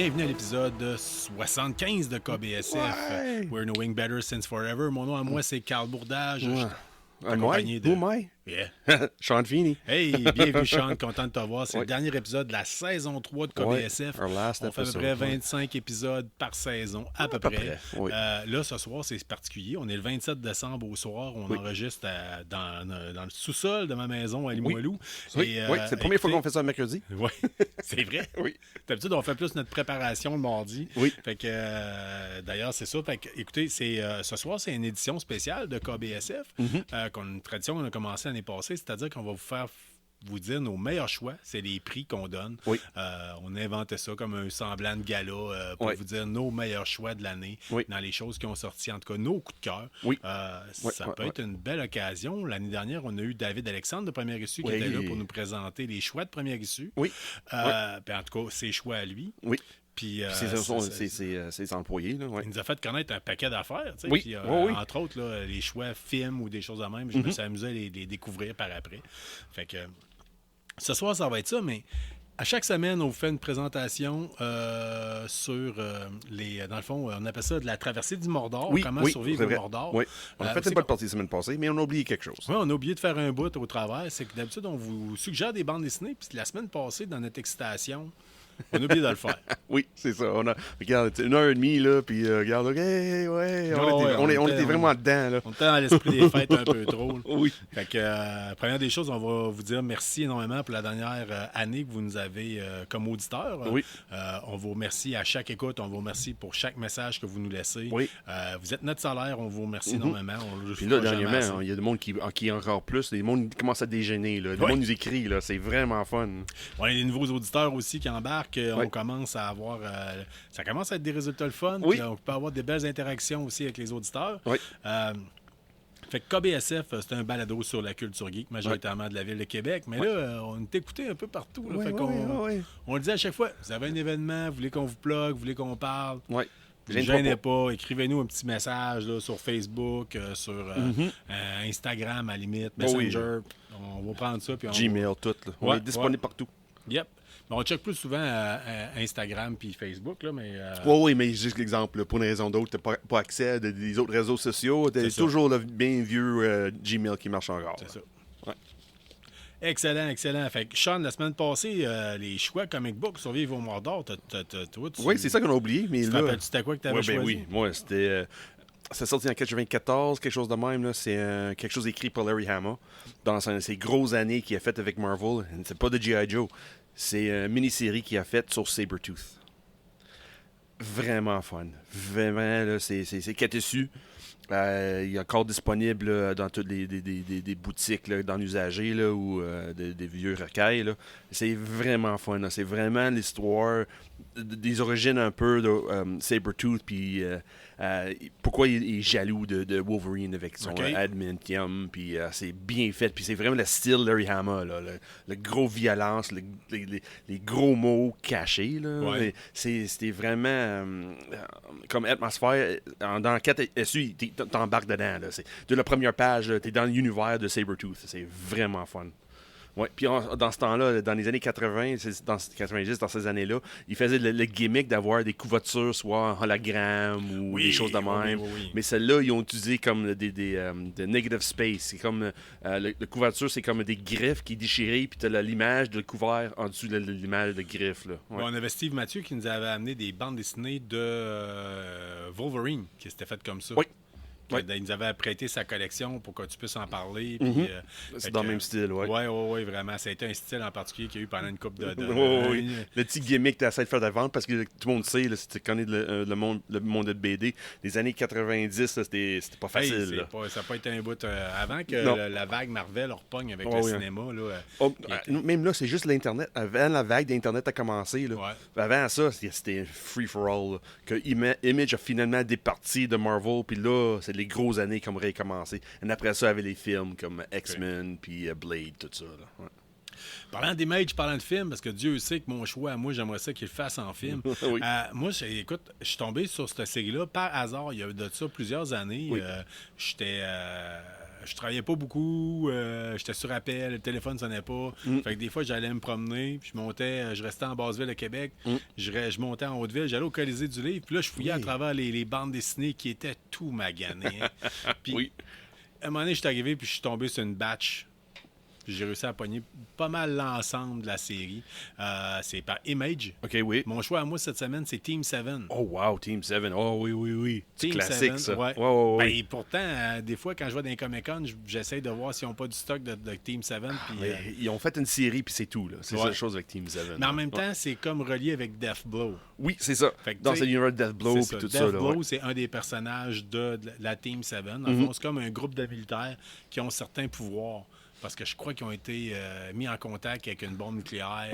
bienvenue à l'épisode 75 de KBSF. Ouais. We're knowing better since forever. Mon nom à moi, c'est Carl Bourdage. Accompagné de... Moi? Yeah. Sean Feeney. Hey, bienvenue Sean, content de te voir. C'est Ouais. le dernier épisode de la saison 3 de KBSF. Ouais, our last On fait à peu episode, près ouais. 25 épisodes par saison, à peu peu près. près, oui. Là, ce soir, c'est particulier. On est le 27 décembre au soir. On enregistre dans le sous-sol de ma maison à Limoilou. Oui, Et, oui, c'est la première fois qu'on fait ça le mercredi. Oui, c'est vrai. Oui. D'habitude, on fait plus notre préparation le mardi. Oui. Fait que, d'ailleurs, c'est ça. Fait que, écoutez, ce soir, c'est une édition spéciale de KBSF. Une tradition qu'on a commencé l'année passée, c'est-à-dire qu'on va vous dire nos meilleurs choix. C'est les prix qu'on donne. Oui. On a inventé ça comme un semblant de gala pour Oui. vous dire nos meilleurs choix de l'année Oui. dans les choses qui ont sorti, en tout cas nos coups de cœur. Oui. Ça peut être une belle occasion. L'année dernière, on a eu David Alexandre de Première Issue qui Oui. était là pour nous présenter les choix de Première Issue. Oui. Puis en tout cas, ses choix à lui. Oui. Puis, C'est ses employés, là. Ouais. il nous a fait connaître un paquet d'affaires. Tu sais, Oui. puis, Oui. entre autres, là, les choix films ou des choses de même. Je me suis amusé à les découvrir par après. Fait que ce soir, ça va être ça, mais à chaque semaine, on vous fait une présentation sur dans le fond, on appelle ça de la traversée du Mordor. Oui, Comment oui, survivre c'est au vrai. Mordor. Oui. On a fait c'est une bonne partie la semaine passée, mais on a oublié quelque chose. Oui, on a oublié de faire un bout au travers. C'est que d'habitude, on vous suggère des bandes dessinées. Puis la semaine passée, dans notre excitation, on a oublié de le faire. Oui, c'est ça. Regarde, c'est 1h30, là, puis regarde, OK, on était vraiment dedans, là. On était dans l'esprit des fêtes un peu trop. Là. Oui. Fait que, première des choses, on va vous dire merci énormément pour la dernière année que vous nous avez comme auditeurs. Oui. On vous remercie à chaque écoute. On vous remercie pour chaque message que vous nous laissez. Oui. Vous êtes notre salaire. On vous remercie énormément. On le Puis là, fera jamais assez. dernièrement, il y a du monde qui encore plus. Le monde commence à déjeuner, là. Le Oui. monde nous écrit, là. C'est vraiment fun. On a des nouveaux auditeurs aussi qui embarquent. On Oui. commence à avoir... ça commence à être des résultats le fun. Oui. Puis, on peut avoir des belles interactions aussi avec les auditeurs. Oui. Fait que KBSF, c'est un balado sur la culture geek, majoritairement de la ville de Québec. Mais là, on est écouté un peu partout. Là. Oui, Fait oui, qu'on oui. on le dit à chaque fois. Vous avez un événement, vous voulez qu'on vous plug, vous voulez qu'on parle. Oui. Ne vous gênez pas. Écrivez-nous un petit message là, sur Facebook, sur Instagram à la limite, Messenger. On va prendre ça. Puis on Gmail, tout, là. On Ouais, est disponible partout. Yep. On check plus souvent Instagram puis Facebook, là, mais... Oui, mais juste l'exemple, là, pour une raison d'autre, tu n'as pas accès à des autres réseaux sociaux. Tu C'est as ça. toujours le bien vieux Gmail qui marche encore. C'est ça. Ouais. Excellent, excellent. Fait que Sean, la semaine passée, les choix comic book Survivre au Mordor, toi, Oui, c'est ça qu'on a oublié. Mais tu te là, rappelles-tu c'était quoi que tu avais ouais, ben choisi? oui, moi, c'était. C'est sorti en 94, quelque chose de même. Là. C'est quelque chose écrit par Larry Hama dans ses grosses années qu'il a fait avec Marvel. C'est pas de G.I. Joe. C'est une mini-série qu'il a faite sur Sabretooth. Vraiment fun. Vraiment, là, c'est dessus. Il est encore disponible là, dans toutes des boutiques là, dans l'usager là, ou des vieux recueils. Là. C'est vraiment fun. Là. C'est vraiment l'histoire des origines un peu de Sabretooth, puis pourquoi il est jaloux de Wolverine avec son adamantium, puis c'est bien fait, puis c'est vraiment le style Larry Hama, là, le gros violence, les gros mots cachés, là. Ouais. C'était vraiment comme atmosphère, dans 4 SU, t'embarques dedans, là. De la première page, t'es dans l'univers de Sabretooth, c'est vraiment fun. Ouais. Puis dans ce temps-là, dans les années 80, dans 90, dans ces années-là, ils faisaient le gimmick d'avoir des couvertures soit en hologramme ou des choses de même. Oui. Mais celles-là, ils ont utilisé comme des negative space. C'est comme le couverture, c'est comme des griffes qui est déchirées, puis tu as l'image de couvert en dessous de l'image de griffe. Là. Ouais. On avait Steve Mathieu qui nous avait amené des bandes dessinées de Wolverine qui s'était faites comme ça. Oui. Ouais. Il nous avait prêté sa collection pour que tu puisses en parler. Puis, C'est dans le même style, oui. Oui, vraiment. Ça a été un style en particulier qu'il y a eu pendant une couple de oui. Le petit gimmick que tu essaies de faire de vente, parce que tout le monde sait, là, si tu connais le monde de BD, les années 90, là, c'était pas facile. Ça n'a pas été un bout. Avant que la vague Marvel repogne avec le cinéma. Là, même là, c'est juste l'Internet. Avant la vague d'Internet a commencé. Là. Ouais. Avant ça, c'était free-for-all. Là. Que Image a finalement départi de Marvel, puis là, c'est les grosses années qui ont recommencé. Et après ça, il y avait les films comme X-Men, puis Blade, tout ça. Là. Ouais. Parlant d'Image, parlant de film, parce que Dieu sait que mon choix, moi, j'aimerais ça qu'il le fasse en film. Oui. Moi, écoute, je suis tombé sur cette série-là par hasard, il y a de ça plusieurs années. Oui. J'étais je travaillais pas beaucoup, j'étais sur appel, le téléphone sonnait pas. Fait que des fois, j'allais me promener, puis je restais en Basse-Ville de Québec, je montais en Haute-Ville, j'allais au Colisée du Livre, puis là, je fouillais à travers les bandes dessinées qui étaient tout maganées. Puis, à un moment donné, je suis arrivé, puis je suis tombé sur une batch. J'ai réussi à pogner pas mal l'ensemble de la série. C'est par Image. OK, oui. Mon choix à moi cette semaine, c'est Team 7. Oh, wow, Team 7. Oh, oui, oui, oui. C'est Team classique, 7, ça. ouais. Ouais. Ben, pourtant, des fois, quand je vais dans les Comic-Con, j'essaie de voir s'ils n'ont pas du stock de Team 7. Puis, Ils ont fait une série, puis c'est tout. Là. C'est ça la chose avec Team 7. Mais en même temps, c'est comme relié avec Death Blow. Oui, c'est ça. Fait que, dans cet univers de Death Blow, puis tout ça. Death Blow, c'est un des personnages de la Team 7. En fond, c'est comme un groupe de militaires qui ont certains pouvoirs. Parce que je crois qu'ils ont été mis en contact avec une bombe nucléaire.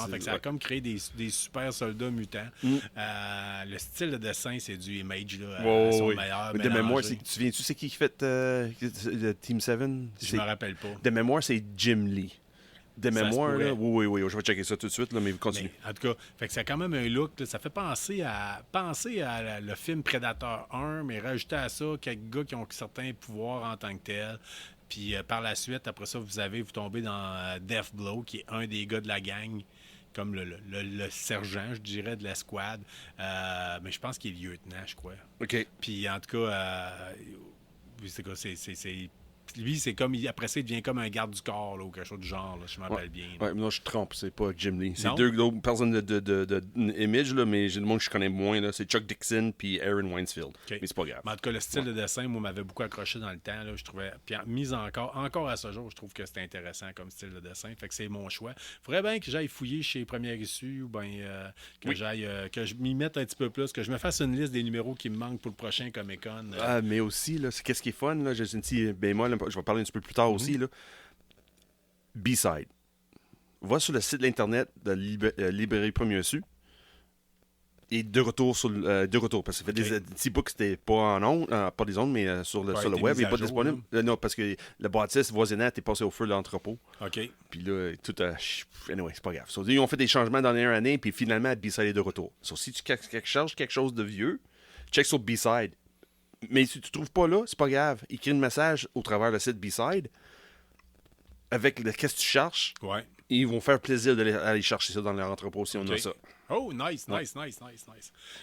Fait que ça a comme créé des super soldats mutants. Le style de dessin, c'est du Image. Là, son meilleur. Mais de mémoire, tu viens-tu, c'est qui fait Team 7? Je me rappelle pas. De mémoire, c'est Jim Lee. De mémoire, là, oui, je vais checker ça tout de suite, là, mais continue. En tout cas, fait que ça a quand même un look, là, ça fait penser à le film Predator 1, mais rajouter à ça quelques gars qui ont certains pouvoirs en tant que tels. Puis par la suite, après ça, vous tombez dans Death Blow, qui est un des gars de la gang, comme le sergent, je dirais, de l'escouade. Mais je pense qu'il est lieutenant, je crois. OK. Puis en tout cas, lui, c'est comme. Après ça, il devient comme un garde du corps, là, ou quelque chose du genre, là, je m'appelle bien. Ouais, mais non, je trompe, c'est pas Jim Lee. C'est Non? deux autres personnes de Image, là, mais j'ai le monde que je connais moins. Là. C'est Chuck Dixon puis Aaron Winesfield. Okay. Mais c'est pas grave. Mais en tout cas, le style de dessin, moi, m'avait beaucoup accroché dans le temps. Là, je trouvais. Puis mise encore à ce jour, je trouve que c'était intéressant comme style de dessin. Fait que c'est mon choix. Faudrait bien que j'aille fouiller chez Première Issue ou bien que je m'y mette un petit peu plus, que je me fasse une liste des numéros qui me manquent pour le prochain Comic-Con. Mais aussi, là, qu'est-ce qui est fun, là, j'ai senti, moi, là, je vais parler un petit peu plus tard aussi, là. B-Side. Va sur le site de l'Internet de Librairie Premier Su. Et de retour parce que ça fait des petits books, c'était pas en ondes, pas des ondes, mais sur le web, il n'est pas disponible. Non, parce que le bâtisse voisinette est passé au feu de l'entrepôt. OK. Puis là, tout a. Anyway, c'est pas grave. Ils ont fait des changements dans les dernières années, puis finalement, B-Side est de retour. Si tu cherches quelque chose de vieux, check sur B-Side. Mais si tu trouves pas là, c'est pas grave. Écris un message au travers le site B-Side avec qu'est-ce que tu cherches. Ouais. Et ils vont faire plaisir d'aller chercher ça dans leur entrepôt si on a ça. Oh, nice.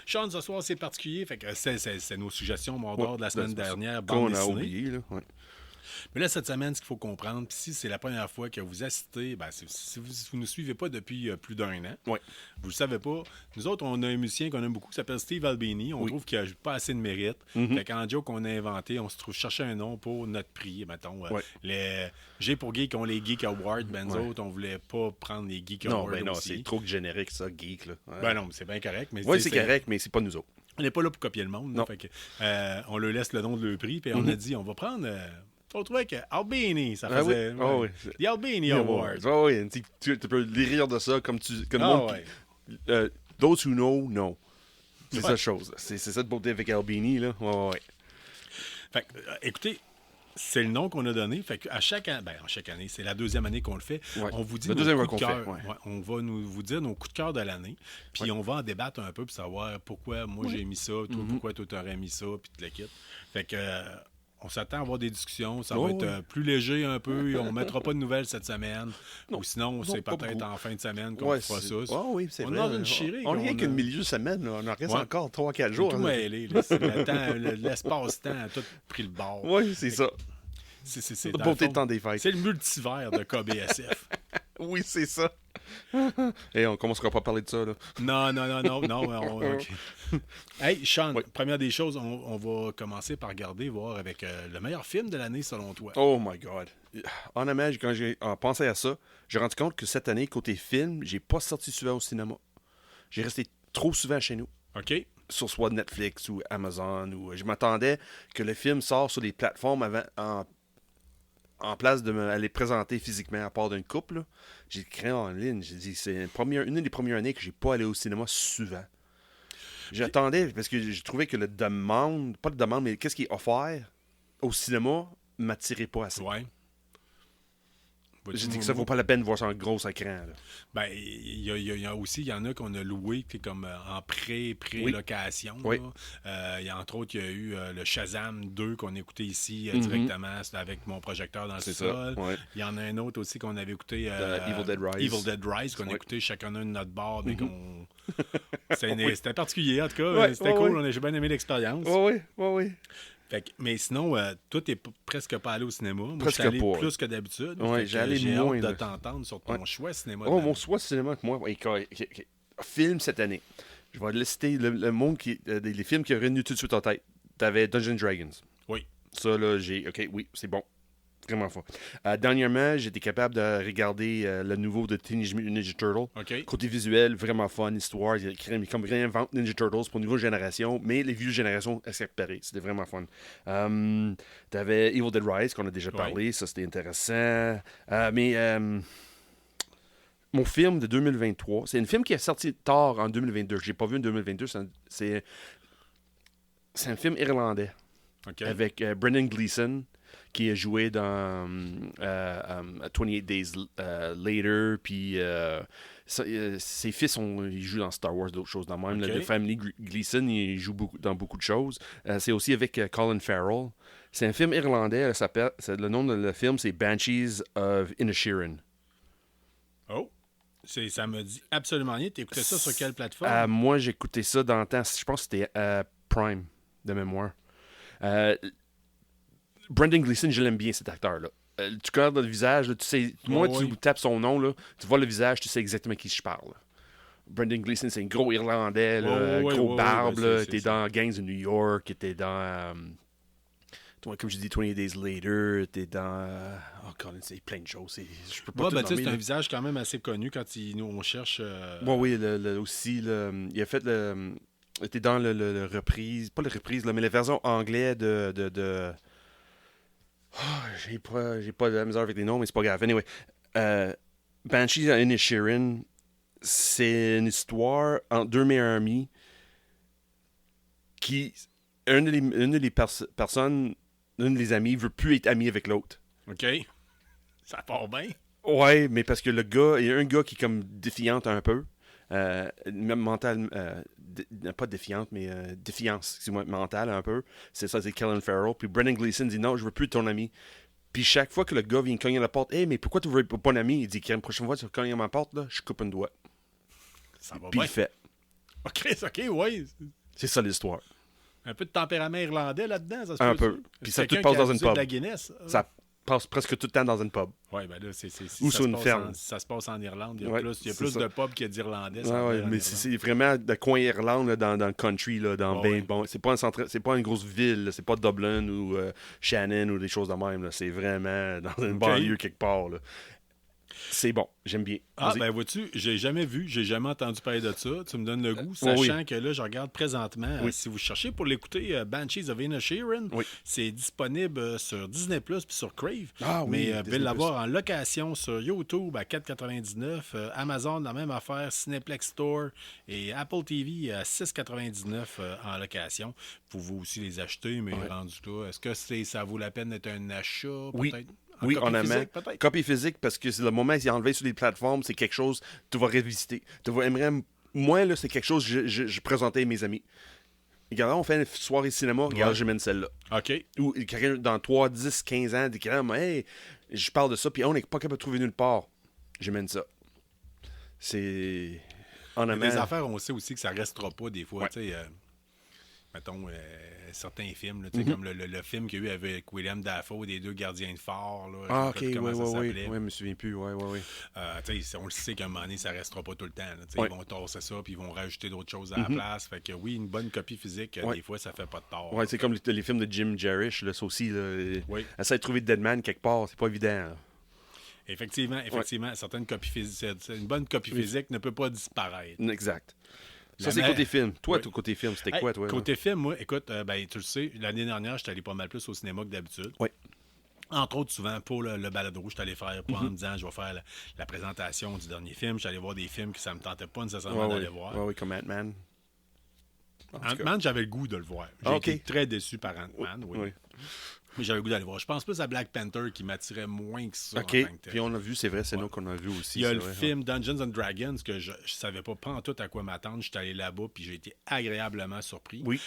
Sean, ce soir, c'est particulier. Fait que c'est nos suggestions Mordor de la semaine dernière. Qu'on a oublié, là. Ouais. Mais là, cette semaine, ce qu'il faut comprendre, puis si c'est la première fois que vous assistez, si vous ne nous suivez pas depuis plus d'un an, vous ne le savez pas, nous autres, on a un musicien qu'on aime beaucoup qui s'appelle Steve Albini. On trouve qu'il n'a pas assez de mérite. Fait qu'en joke qu'on a inventé, on se trouve chercher un nom pour notre prix. Mettons, les G pour Geek ont les Geek Awards. Nous autres, on voulait pas prendre les Geek Awards. Non, c'est trop générique, ça, geek. Là. Ben non, c'est bien correct. Oui, c'est correct, mais c'est pas nous autres. On n'est pas là pour copier le monde. Là, fait que, on leur laisse le nom de leur prix. Puis on a dit, on va prendre. On trouvait que Albini, ça faisait. The Albini Awards. Oui, tu peux rire de ça comme those who know. C'est ça la chose. C'est ça de beauté avec Albini, là. Fait que, écoutez, c'est le nom qu'on a donné. Fait qu'à chaque année, c'est la deuxième année qu'on le fait. On vous dit nos coups de cœur. On va vous dire nos coups de cœur de l'année. Puis on va en débattre un peu pour savoir pourquoi moi j'ai mis ça, toi, pourquoi toi t'aurais mis ça, puis tout le kit. Fait que. On s'attend à avoir des discussions. Ça va être plus léger un peu. On ne mettra pas de nouvelles cette semaine. Ou sinon, c'est peut-être en fin de semaine qu'on fera ça. Oui, c'est vrai. On a une chirée. On n'est qu'une milieu de semaine. On en reste encore 3-4 jours. Tout mêlé. L'espace-temps a tout pris le bord. Oui, c'est ça. C'est la beauté de temps des fêtes. C'est le multivers de KBSF. Oui, c'est ça. Et on commencera pas à parler de ça, là. Non. Okay. Hey, Sean, première des choses, on va commencer par voir avec le meilleur film de l'année selon toi. Oh my God. Honnêtement, quand j'ai pensé à ça, j'ai rendu compte que cette année, côté film, j'ai pas sorti souvent au cinéma. J'ai resté trop souvent chez nous. OK. Sur soit Netflix ou Amazon. Je m'attendais que le film sorte sur les plateformes en place de aller présenter physiquement à part d'une couple. J'ai créé en ligne. J'ai dit c'est une des premières années que j'ai pas allé au cinéma souvent. J'attendais parce que je trouvais que pas de demande, mais qu'est-ce qui est offert au cinéma m'attirait pas assez. Ouais. Je dis que ça vaut pas la peine de voir ça en gros écran. Là. Ben, il y a aussi, il y en a qu'on a loué comme en pré-location. Oui. Il y a entre autres, il y a eu le Shazam 2 qu'on a écouté ici directement avec mon projecteur dans le sol. Ouais. Il y en a un autre aussi qu'on avait écouté, Evil Dead Rise. Evil Dead Rise, qu'on a écouté chacun de notre bord, mais qu'on... Oui. C'était particulier, en tout cas. C'était cool, j'ai bien aimé l'expérience. Oui. Mais sinon, toi, t'es presque pas allé au cinéma. Moi, Presque je suis allé pas. plus que d'habitude. J'ai allé j'ai moins. hâte de Là. t'entendre sur ton choix cinéma. Mon choix cinéma que moi. Film cette année. Je vais lister le monde les films qui ont revenu tout de suite en tête. T'avais Dungeons Dragons. Oui. Ça, là, OK, oui, c'est bon. Vraiment fort. Dernièrement, j'étais capable de regarder le nouveau de Teenage Mutant Ninja Turtle. OK. Côté visuel, vraiment fun, histoire. Il comme réinvente Ninja Turtles pour une nouvelle génération, mais les vieux générations séparées. C'était vraiment fun. T'avais Evil Dead Rise, qu'on a déjà parlé. Ça, c'était intéressant. Mon film de 2023, c'est un film qui est sorti tard en 2022. Je l'ai pas vu en 2022. C'est un film irlandais. Okay. Avec Brendan Gleeson, qui a joué dans 28 Days Later, puis ses fils, ils jouent dans Star Wars, d'autres choses dans le même. Okay. Le Family Gleeson, il joue dans beaucoup de choses. C'est aussi avec Colin Farrell. C'est un film irlandais. Le nom de le film, c'est Banshees of Inisherin. Oh! Ça me dit absolument rien. Tu écoutais ça sur quelle plateforme? Moi, j'ai écouté ça dans le temps. Je pense que c'était Prime, de mémoire. Brendan Gleeson, je l'aime bien, cet acteur-là. Tu regardes le visage, là, tu sais, tu tapes son nom, là, tu vois le visage, tu sais exactement qui je parle. Là. Brendan Gleeson, c'est un gros Irlandais, gros barbe, il était dans Gangs de New York, il était dans, comme je dis, 28 Days Later, il était dans, c'est plein de choses. Je peux pas tout nommer, c'est un visage quand même assez connu quand on cherche... Oui, aussi, il a fait il était dans le reprise, pas le reprise, là, mais la version anglaise de j'ai pas de la misère avec les noms, mais c'est pas grave. Anyway, Banshees of Inisherin, c'est une histoire entre deux meilleurs amis qui... Une des personnes, une des amis, veut plus être ami avec l'autre. OK. Ça part bien. Ouais, mais parce que il y a un gars qui est comme défiante un peu. Même mental, pas défiante, mais défiance, excuse-moi, mentale un peu. C'est Colin Farrell. Puis Brendan Gleeson dit non, je veux plus de ton ami. Puis chaque fois que le gars vient cogner à la porte, hey, mais pourquoi tu veux pas un ami? Il dit, la prochaine fois que tu cognes à ma porte, là, je coupe un doigt. Ça va puis bien. Il fait. OK, ouais. C'est ça l'histoire. Un peu de tempérament irlandais là-dedans, ça se Un peut. peu. Puis ça tout passe dans une pub. De la Guinness, ça passe presque tout le temps dans une pub. Oui, ben là, ou sur une ferme. Ça se passe en Irlande. Il y a plus de pubs qu'il y a d'Irlandais. Mais c'est vraiment de coin Irlande, là, dans le country. Là, c'est pas une grosse ville. Là, c'est pas Dublin ou Shannon ou des choses de même. Là. C'est vraiment dans une banlieue quelque part. Là. C'est bon, j'aime bien. Vas-y. Ben vois-tu, j'ai jamais entendu parler de ça. Tu me donnes le goût, sachant que là, je regarde présentement, si vous cherchez pour l'écouter, Banshees of Inisherin, c'est disponible sur Disney+, puis sur Crave. Mais vous pouvez l'avoir en location sur YouTube à 4,99, Amazon, la même affaire, Cineplex Store et Apple TV à 6,99 en location. Vous pouvez aussi les acheter, mais rendu là, est-ce que ça vaut la peine d'être un achat, peut-être? Oui, on aime. Copie physique, parce que c'est le moment où il est enlevé sur les plateformes, c'est quelque chose que tu vas revisiter. Moi, là, c'est quelque chose que je présentais à mes amis. Regarde, on fait une soirée cinéma, regarde, je mène celle-là. OK. Ou quelqu'un dans 3, 10, 15 ans, dit hey, je parle de ça, puis on n'est pas capable de trouver nulle part. Je mène ça. C'est. On aime. Les affaires, on sait aussi que ça restera pas des fois. Tu sais, mettons, certains films, là, comme le film qu'il y a eu avec William Dafoe, des deux gardiens de phare. Là, OK, oui, je me souviens plus. Oui. On le sait qu'à un moment donné, ça restera pas tout le temps. Là, ils vont tasser ça, puis ils vont rajouter d'autres choses à la place. Fait que oui, une bonne copie physique, des fois, ça fait pas de tort. Oui, c'est comme les films de Jim Jarmusch, là, ça aussi. Essayer de trouver Deadman quelque part, c'est pas évident. Là. Effectivement, certaines copies physiques, une bonne copie physique ne peut pas disparaître. Exact. Ça, c'est côté film. Toi, ton côté film, c'était quoi, toi? Côté film, moi, écoute, tu le sais, l'année dernière, j'étais allé pas mal plus au cinéma que d'habitude. Oui. Entre autres, souvent, pour le balado, j'étais allé faire, en me disant, je vais faire la présentation du dernier film. J'allais voir des films que ça me tentait pas nécessairement d'aller voir. Oui, comme Ant-Man. Ant-Man, j'avais le goût de le voir. J'ai été très déçu par Ant-Man, oui. Mais j'avais le goût d'aller voir. Je pense plus à Black Panther qui m'attirait moins que ça. OK. En tant que tel. Puis on a vu, c'est vrai, c'est nous qu'on a vu aussi. Il y a c'est le vrai, film Dungeons and Dragons que je savais pas en tout à quoi m'attendre. J'étais allé là-bas puis j'ai été agréablement surpris. Oui.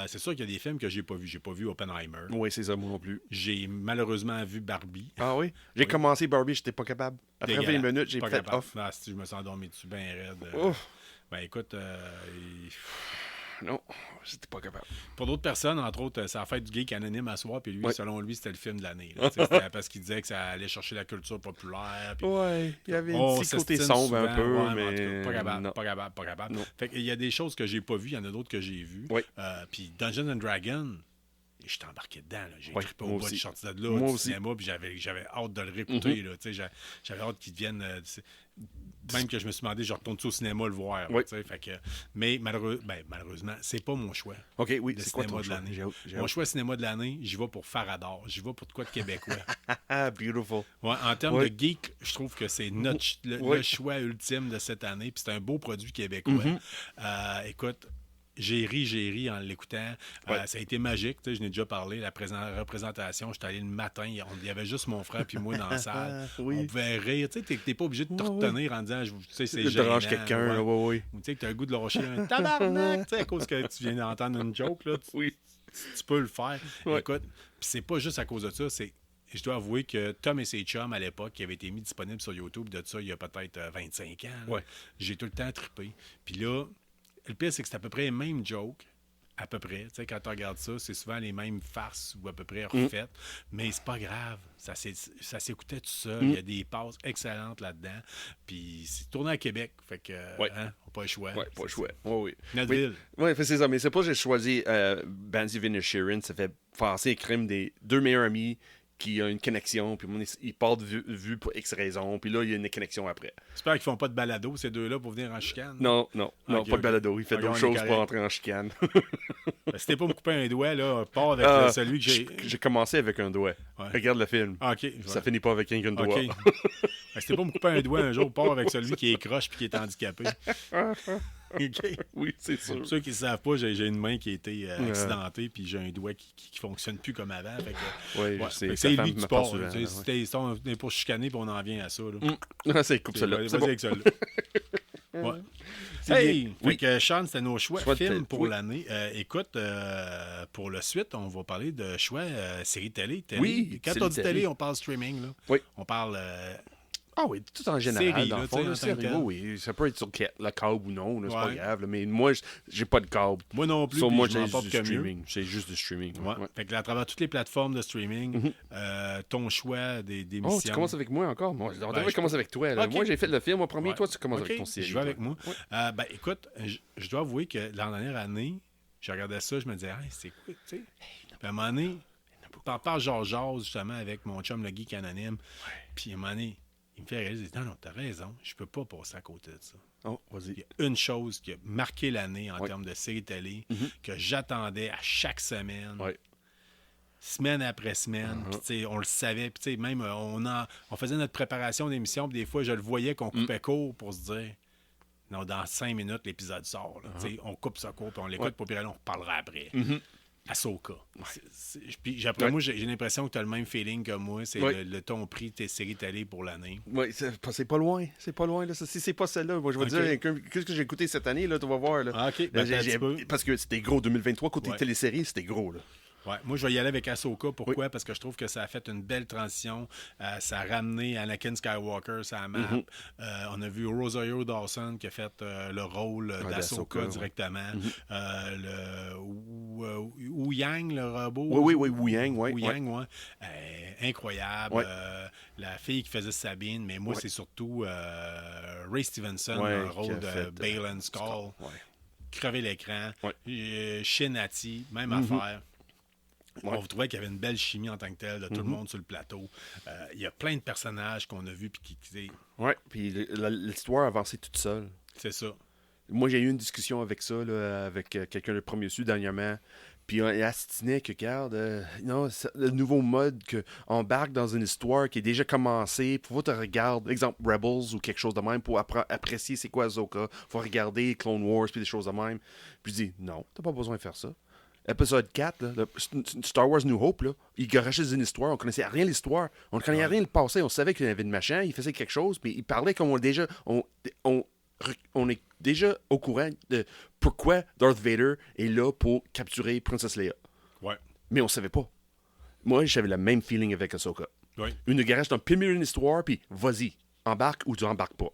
C'est sûr qu'il y a des films que j'ai pas vus. J'ai pas vu Oppenheimer. Oui, c'est ça, moi non plus. J'ai malheureusement vu Barbie. Ah oui? J'ai commencé Barbie, j'étais pas capable. Après 20 Dégueulasse. minutes, j'ai Pas fait capable. off. Ah, si, je me suis endormi dessus bien raide. Ouf. Ben écoute, Non, j'étais pas capable. pour d'autres personnes, entre autres, ça a fait du geek anonyme à soir, puis lui, Ouais. selon lui, c'était le film de l'année. Là. C'était parce qu'il disait que ça allait chercher la culture populaire. Puis Ouais, il y avait on un petit côté s'estime sombre un souvent, peu, ouais, en tout mais... cas, pas capable, non. pas capable. Non. Fait qu'il y a des choses que j'ai pas vues, il y en a d'autres que j'ai vues. Oui. Puis Dungeons and Dragons, j'étais embarqué dedans. Là. J'ai Oui, trippé moi au bout, aussi. je suis sorti de là, Moi du aussi. cinéma, puis j'avais hâte de le réécouter. Là, tu sais, j'avais hâte qu'il devienne... même que je me suis demandé, je retourne-tu au cinéma le voir. Là, Oui. tu sais, fait que, mais malheureusement, c'est pas mon choix. OK, oui, Le c'est quoi cinéma ton de choix? l'année. J'ai Mon hâte. choix cinéma de l'année, j'y vais pour Farador. J'y vais pour de quoi de québécois. Ah, beautiful. Ouais, en termes Oui. de geek, je trouve que c'est le Oui. choix ultime de cette année. Puis c'est un beau produit québécois. Écoute, j'ai ri en l'écoutant. Ouais. Ça a été magique. Tu sais, je n'ai déjà parlé. La représentation, j'étais allé le matin. Il y avait juste mon frère puis moi dans la salle. Oui. On pouvait rire. Tu sais, t'es pas obligé de te Ouais, retenir en disant, tu sais, c'est Je gênant. dérange quelqu'un, ouais. là, oui. Ou tu sais que t'as le goût de lâcher un tabarnak, tu sais, à cause que tu viens d'entendre une joke, là, Oui. tu peux le faire. Ouais. Écoute, puis c'est pas juste à cause de ça, c'est... Je dois avouer que Tom et ses chums, à l'époque, qui avaient été mis disponibles sur YouTube de ça il y a peut-être 25 ans, là, Ouais. j'ai tout le temps trippé. Puis là, le pire, c'est que c'est à peu près les mêmes jokes, à peu près. Tu sais, quand tu regardes ça, c'est souvent les mêmes farces ou à peu près refaites. Mais c'est pas grave. Ça s'écoutait tout seul. Il y a des passes excellentes là-dedans. Puis c'est tourné à Québec. Fait que, Ouais. hein, on n'a pas le choix. Ouais, pas chouette. Oui, oui. Notre Oui. ville. Oui, c'est ça. Mais c'est pas que j'ai choisi Banzi Venezuelan. Ça fait penser crime des deux meilleurs amis qui ont une connexion. Puis ils partent vu pour X raisons. Puis là, il y a une connexion après. J'espère qu'ils font pas de balado, ces deux-là, pour venir en chicane. Non, pas Ok. de balado. Il fait Ok, d'autres on est choses correct. pour entrer en chicane. Si t'es pas me couper un doigt, là, pars avec celui que j'ai. J'ai commencé avec un doigt. Ouais. Regarde le film. Ah, OK. Ça finit pas avec un doigt. OK. Si t'es pas me couper un doigt un jour, pars avec celui qui est croche puis qui est handicapé. OK. Oui, c'est sûr. Pour ceux qui ne savent pas, j'ai une main qui a été accidentée puis j'ai un doigt qui fonctionne plus comme avant. Fait que, Oui, ouais, je sais. fait que sa c'est femme lui qui me part. parle Tu sais, souvent, si on est pour chicaner puis on en vient à ça. Là. Ah, c'est coupe celle-là. Vas-y C'est bon. avec celle-là. Ouais. C'est Hey! bien. Fait Oui. que Sean, c'était nos choix Choix de films film, pour oui. l'année. Écoute, pour le suite, on va parler de choix séries télé. Oui, Quand séries on dit télé, télé. on parle streaming. Là. Oui. On parle... Ah oui, tout en général, Série, dans là, le tu sais, fond. en La tant que série, tel. oui, ça peut être sur le câble ou non, là, c'est pas Ouais. grave. Là, mais moi, j'ai pas de câble. moi non plus, Sur puis moi, je j'ai m'en juste porte du que mieux. streaming. C'est juste du streaming. Ouais. Ouais. Fait que là, à travers toutes les plateformes de streaming, ton choix des missions. Oh, tu commences avec moi encore? Moi, on devrait je- commencer avec toi. Là. Ok. Moi, j'ai fait le film, moi, premier. Ouais. Toi, tu commences Ok, avec ton série. je vais toi. avec moi. Ouais. Ben, écoute, je dois avouer que la dernière année, je regardais ça, je me disais, hey, c'est quoi, tu sais? Puis à un moment donné, t'en parles genre justement avec mon chum, le geek anonyme. Puis à un moment donné, il me fait réaliser, non, t'as raison, je peux pas passer à côté de ça. Oh, Il vas-y. y a une chose qui a marqué l'année en Ouais. termes de série télé, que j'attendais à chaque semaine. Ouais. Semaine après semaine, puis tu sais, on le savait, puis tu sais, même on faisait notre préparation d'émission, puis des fois je le voyais qu'on coupait court pour se dire non, dans 5 minutes l'épisode sort, là. Tu sais, on coupe ça court, puis on l'écoute, puis on reparlera après. Ahsoka. Puis après Ouais. moi, j'ai l'impression que tu as le même feeling que moi, c'est Ouais. le ton prix tes séries télé pour l'année. Oui, c'est pas loin. C'est pas loin. Là. Si c'est pas celle-là, moi, je vais Ok. te dire qu'est-ce que j'ai écouté cette année, là, tu vas voir. Là. Ah, OK, Là, ben, attends un petit peu. parce que c'était gros 2023, côté Ouais. télésérie, c'était gros. Là. Ouais, moi, je vais y aller avec Ahsoka. Pourquoi? Parce que je trouve que ça a fait une belle transition. Ça a ramené Anakin Skywalker sur la map. On a vu Rosario Dawson qui a fait le rôle d'Ahsoka d'Ahsoka, ouais. directement. Le Wu Yang, le robot. Oui, Wu Yang, oui. Wu Yang, ouais. Incroyable. Ouais. La fille qui faisait Sabine, mais moi, Ouais. c'est surtout Ray Stevenson, Ouais, le qui rôle a de fait, Baylan Skull. Ouais. Crever l'écran. Ouais. Shenati, même affaire. Ouais. On trouvait qu'il y avait une belle chimie en tant que telle de tout le monde sur le plateau. Il y a plein de personnages qu'on a vus puis Ouais, puis l'histoire a avancé toute seule. c'est ça. Moi, j'ai eu une discussion avec ça, là, avec quelqu'un de Premier Sud dernièrement. Puis on astinait que, regarde, non, le nouveau mode qu'on embarque dans une histoire qui est déjà commencée, faut te regarder, exemple Rebels ou quelque chose de même, pour apprécier c'est quoi Ahsoka. Faut regarder Clone Wars puis des choses de même. Puis je dis, non, t'as pas besoin de faire ça. Épisode 4, là, Star Wars New Hope, là, il garachait une histoire. On connaissait rien l'histoire. On ne connaissait rien le passé. On savait qu'il y avait de machin. Il faisait quelque chose. Mais il parlait comme on est déjà au courant de pourquoi Darth Vader est là pour capturer Princess Leia. Ouais. Mais on savait pas. Moi, j'avais le même feeling avec Ahsoka. Ouais. Une garage dans le milieu d'une histoire, puis vas-y, embarque ou tu embarques pas.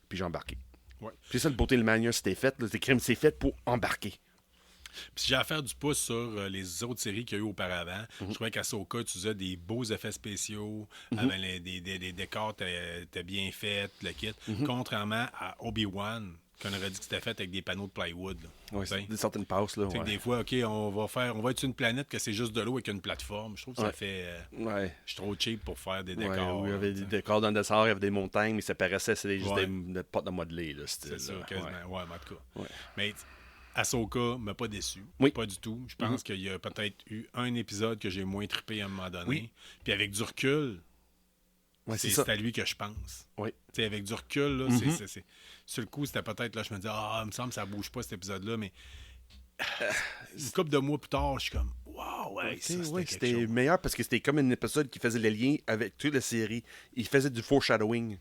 Puis j'ai embarqué. Ouais. Puis ça, le beauté, le manière, c'était fait. Là, c'est fait pour embarquer. Puis si j'ai à faire du pouce sur les autres séries qu'il y a eu auparavant, je trouvais qu'Ahsoka utilisait des beaux effets spéciaux, avec des décors étaient bien faits, le kit, contrairement à Obi-Wan, qu'on aurait dit que c'était fait avec des panneaux de plywood. Oui, c'est des certaines passes. Là, ouais. Des fois, OK, on va être sur une planète que c'est juste de l'eau avec une plateforme. Je trouve que ça fait... Ouais. Je suis trop cheap pour faire des décors. Ouais, il y avait des décors dans le dessert, il y avait des montagnes, mais ça paraissait c'était juste des potes de modelé. C'est ça, quasiment. Ouais, en tout cas. Ouais. Mais Ahsoka m'a pas déçu. Oui. Pas du tout. Je pense qu'il y a peut-être eu un épisode que j'ai moins trippé à un moment donné. Oui. Puis avec du recul, c'est à lui que je pense. Oui. T'sais, avec du recul, là, c'est sur le coup, c'était peut-être là, je me dis, il me semble que ça bouge pas cet épisode-là, mais une couple de mois plus tard, je suis comme, wow, ouais, c'était meilleur parce que c'était comme un épisode qui faisait le lien avec toute la série. Il faisait du foreshadowing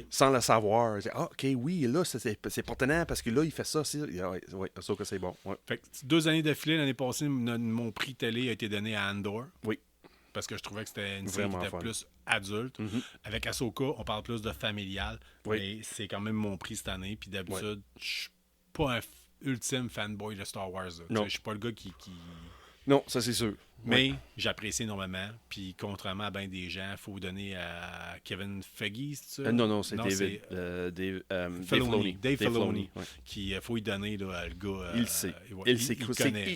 sans le savoir. OK, oui, là, c'est pertinent parce que là, il fait ça. Oui, Ahsoka, c'est bon. Ouais. Fait que 2 années d'affilée, l'année passée, mon prix télé a été donné à Andor. Oui. Parce que je trouvais que c'était une série qui était plus adulte. Avec Ahsoka, on parle plus de familial. Mais c'est quand même mon prix cette année. Puis d'habitude, je suis pas un ultime fanboy de Star Wars. Je suis pas le gars qui... Non, ça c'est sûr. Mais j'apprécie énormément. Puis contrairement à bien des gens, il faut donner à Kevin Feige, c'est ça? Non, c'est Dave Filoni. Dave Filoni. Qui faut y donner là, le gars. Il sait.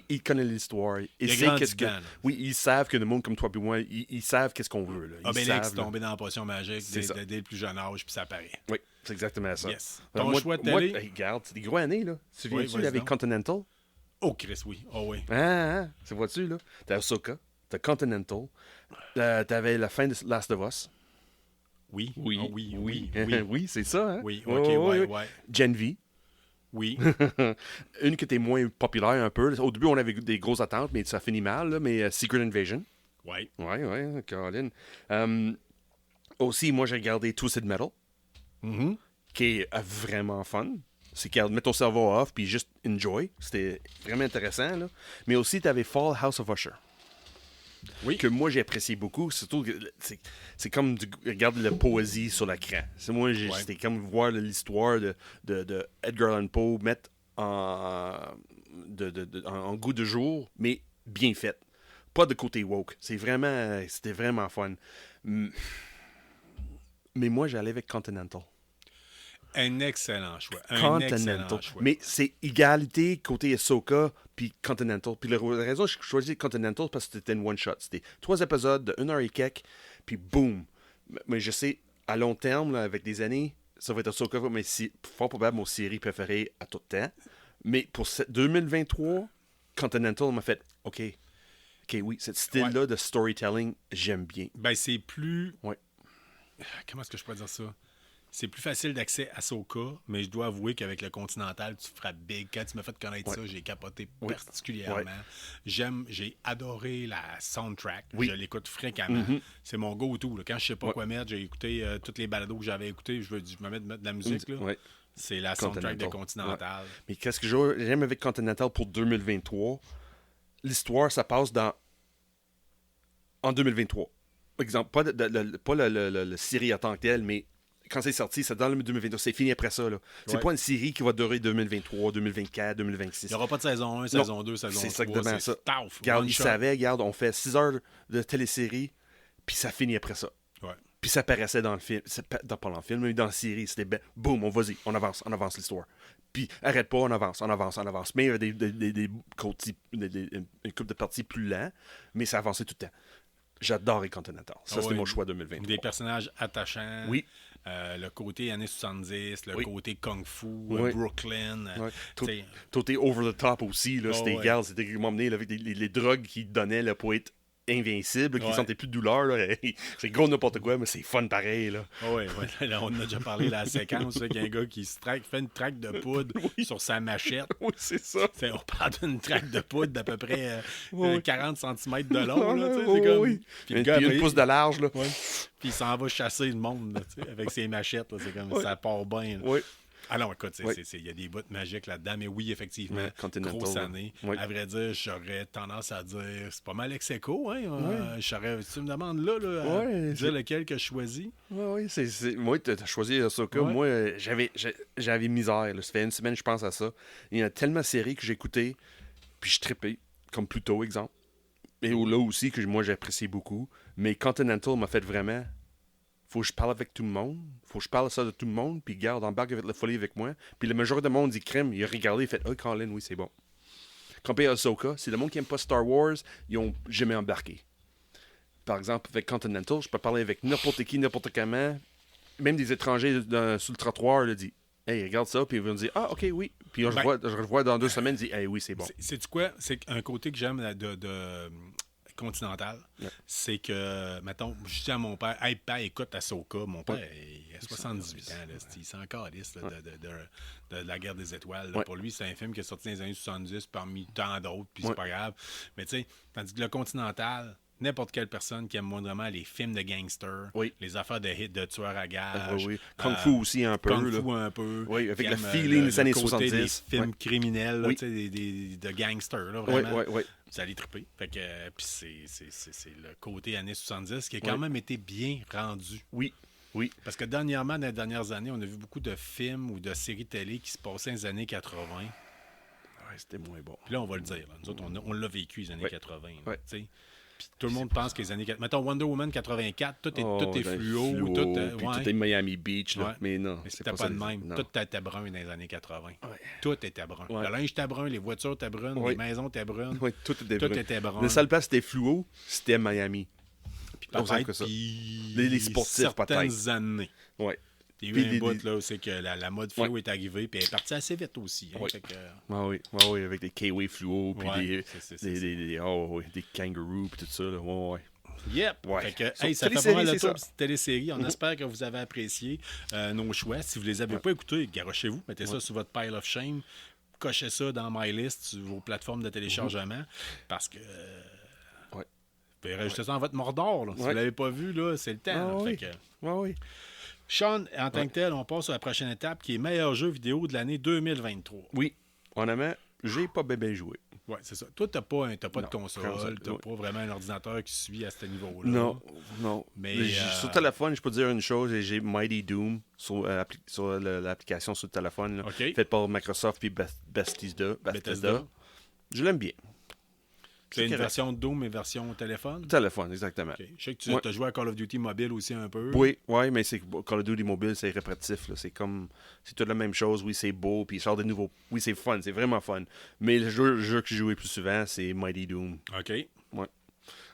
Il connaît l'histoire. Il sait qu'est-ce que. Oui, ils savent que le monde comme toi et moi, ils savent qu'est-ce qu'on veut. Là. Obélix est tombé dans la potion magique dès le plus jeune âge, puis ça apparaît. Oui, c'est exactement ça. Yes. Ton choix de télé? Regarde, c'est des gros années, là. Tu viens-tu avec Continental? Oh, Chris, oui. Oh, oui. C'est vois-tu, là? T'as Ahsoka, t'as Continental, t'avais la fin de Last of Us. Oui. Oui, c'est ça, hein? Oui, OK, ouais. Gen V. Oui. Une qui était moins populaire un peu. Au début, on avait des grosses attentes, mais ça finit mal, là, mais Secret Invasion. Oui. Oui, Caroline. Aussi, moi, j'ai regardé Twisted Metal, qui est vraiment fun. C'est qu'elle met ton cerveau off puis juste enjoy. C'était vraiment intéressant. Là. Mais aussi, tu avais Fall House of Usher. Oui. Que moi, j'ai apprécié beaucoup. Surtout, c'est comme regarde la poésie sur l'écran. C'était comme voir l'histoire de Edgar Allan Poe mettre en goût de jour, mais bien fait. Pas de côté woke. C'était vraiment fun. Mais moi, j'allais avec Continental. Un excellent choix. Continental. Mais c'est égalité côté Ahsoka puis Continental. Puis la raison que je choisis Continental, parce que c'était une one-shot. C'était 3 épisodes de 1 heure et quelques, puis boum. Mais je sais, à long terme, là, avec des années, ça va être Ahsoka, mais c'est fort probable mon série préférée à tout temps. Mais pour 2023, Continental m'a fait OK, oui, ce style-là de storytelling, j'aime bien. Ben, c'est plus... Comment est-ce que je peux dire ça? C'est plus facile d'accès à Ahsoka, mais je dois avouer qu'avec le Continental, tu frappes big. Quand tu m'as fait connaître ça, j'ai capoté particulièrement. J'ai adoré la soundtrack. Je l'écoute fréquemment. C'est mon go-to. Quand je sais pas quoi mettre, j'ai écouté toutes les balados que j'avais écoutées. Je me mets de la musique. Là. C'est la soundtrack de Continental. Mais qu'est-ce que j'aime avec Continental pour 2023? L'histoire, ça passe en 2023. Par exemple, pas le série en tant que tel, mais quand c'est sorti, c'est dans le 2023. C'est fini après ça. Là. C'est pas une série qui va durer 2023, 2024, 2026. Il n'y aura pas de saison 1, saison 2, saison 3. C'est exactement ça. Taf, regarde, ils savaient, on fait 6 heures de télésérie, puis ça finit après ça. Puis ça paraissait dans le film. Pas dans le film, mais dans la série. C'était boum, on avance l'histoire. Puis arrête pas, on avance. Mais il y avait une couple de parties plus lents, mais ça avançait tout le temps. J'adore Continental. Ça, c'était mon choix 2023. Des personnages attachants. Oui. Le côté années 70, le côté Kung Fu, Brooklyn. Tout est over the top aussi. Là, c'était égal. C'était m'emmener avec les drogues qu'ils donnaient là, pour être invincible, qui Ouais. sentait plus de douleur. Là. C'est gros n'importe quoi, mais c'est fun pareil. Là. Oui, là, on en a déjà parlé de la séquence, là, qu'il y a un gars qui fait une traque de poudre sur sa machette. Oui, c'est ça. On parle d'une traque de poudre d'à peu près Oui. 40 cm de long. Là, Oui, c'est comme... oui. Puis le gars, Puis une pouce de large. Là. ouais. Puis il s'en va chasser le monde là, avec ses machettes. Là, c'est comme ça part bien. Là. Oui. Ah non, écoute, Oui. il y a des bouts magiques là-dedans, mais oui, effectivement, Ouais, Continental, grosse ouais. année. Oui. À vrai dire, j'aurais tendance à dire, c'est pas mal ex-aequo, hein? Si tu me demandes là, à Ouais, dire lequel que je choisis. Oui, moi, tu as choisi Ahsoka. Ouais. Moi, j'avais misère. Là. Ça fait une semaine, je pense à ça. Il y a tellement de séries que j'ai écoutées, puis je trippais, comme Pluto, exemple. Et là aussi, que moi, j'apprécie beaucoup. Mais Continental m'a fait vraiment... Faut que je parle avec tout le monde. Faut que je parle ça de tout le monde. Puis garde, embarque avec la folie avec moi. Puis le majorité de monde dit crème. Il a regardé, il fait oh, Colin, oui, c'est bon. Comparé à Ahsoka, c'est le monde qui aime pas Star Wars, ils ont jamais embarqué. Par exemple, avec Continental, je peux parler avec n'importe qui, n'importe comment. Même des étrangers sur le trottoir, là, dit hey, regarde ça. Puis ils vont dire ah, ok, oui. Puis je revois dans 2 semaines, dit hey, oui, c'est bon. C'est quoi? C'est un côté que j'aime de Continental, c'est que, mettons, je dis à mon père, hey, père, écoute Ahsoka, mon père, il a 78 ans, là, il s'en calisse de la guerre des étoiles. Là. Pour lui, c'est un film qui est sorti dans les années 70 parmi tant d'autres, puis c'est pas grave. Mais tu sais, tandis que le Continental, n'importe quelle personne qui aime moindrement les films de gangsters, les affaires de hits, de tueurs à gages. Kung Fu aussi un peu. Kung Fu un peu. Oui, avec le feeling des années 70. Des films criminels, là, de gangsters, là, vraiment. Oui. Vous allez triper. Fait que, puis c'est le côté années 70 qui a quand même été bien rendu. Oui. Parce que dernièrement, dans les dernières années, on a vu beaucoup de films ou de séries télé qui se passaient dans les années 80. Ouais, c'était moins bon. Puis là, on va le dire. Là. Nous autres, on l'a vécu, les années 80. Ouais. Puis tout le monde pense que les années 80... Mettons, Wonder Woman 84, tout est fluo. Tout est Miami Beach. Là. Ouais. Mais non. Mais c'était pas de même. Non. Tout était brun dans les années 80. Ouais. Tout était brun. Ouais. Le linge était brun, les voitures étaient brunes, les maisons étaient brunes. Oui, tout était brun. brun. La seule place c'était fluo, c'était Miami. Puis Donc, c'est peut-être que ça. puis Les sportifs, certaines peut-être. années. Ouais. Il y a Puis eu un bout là où c'est que la mode fluo est arrivée, puis elle est partie assez vite aussi. Hein, fait que... oui, avec des K-Way fluo, puis des kangaroos, puis tout ça. Là. Ouais. Yep! Ouais. Fait que, So, hey, ça fait télésérie, pas mal le c'est tour ça. de cette télésérie. On espère que vous avez apprécié nos choix. Si vous les avez pas écoutés, garochez-vous. Mettez ça sur votre pile of shame. Cochez ça dans My List sur vos plateformes de téléchargement. Parce que... Vous pouvez rajouter ça dans votre Mordor. Là. Si vous ne l'avez pas vu, là, c'est le temps. Fait que... Oui. Sean, en tant que tel, on passe à la prochaine étape qui est meilleur jeu vidéo de l'année 2023. Oui. Honnêtement, j'ai pas bien joué. Oui, c'est ça. Toi, t'as pas de console, t'as pas vraiment un ordinateur qui suit à ce niveau-là. Non. Mais sur le téléphone, je peux dire une chose, j'ai Mighty Doom sur l'application sur le téléphone, là, faite par Microsoft et Bethesda. Je l'aime bien. C'est une version Doom et version téléphone? Téléphone, exactement. Okay. Je sais que tu as joué à Call of Duty mobile aussi un peu. Oui, mais c'est Call of Duty mobile, c'est répétitif. Là. C'est toute la même chose. Oui, c'est beau, puis il sort des nouveaux... Oui, c'est fun, c'est vraiment fun. Mais le jeu que j'ai joué plus souvent, c'est Mighty Doom. OK. Ouais.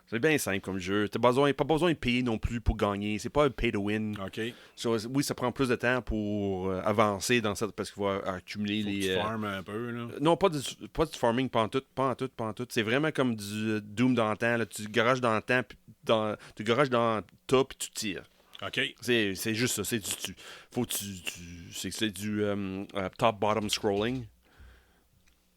C'est bien simple comme jeu. T'as pas besoin de payer non plus pour gagner. C'est pas un pay to win. OK. Oui, ça prend plus de temps pour avancer dans ça parce qu'il faut accumuler faut les. Que tu farmes un peu, là. Non, pas du farming, pas en tout. C'est vraiment comme du Doom dans le temps. Là. Tu garages dans le temps, tu garages dans le tas, puis tu tires. OK. C'est juste ça. C'est du top-bottom scrolling.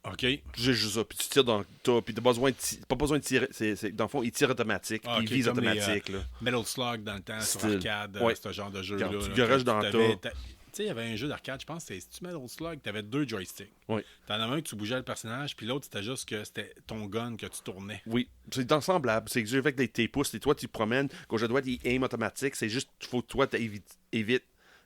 OK. J'ai juste ça. Puis tu tires dans le tas. Puis t'as pas besoin de tirer. Dans le fond, il tire automatique. Puis il vise automatique. Là. Metal Slug dans le temps, sur arcade, ce genre de jeu-là. Tu garages dans le tas. Tu sais, il y avait un jeu d'arcade, je pense, c'était Metal Slug, tu avais 2 joysticks. Oui. T'en avais un que tu bougeais le personnage, puis l'autre, c'était juste que c'était ton gun que tu tournais. Oui, c'est semblable. C'est que avec tes pouces, et toi, tu promènes. Gauche à droite, il aim automatique. C'est juste, faut que toi, tu évites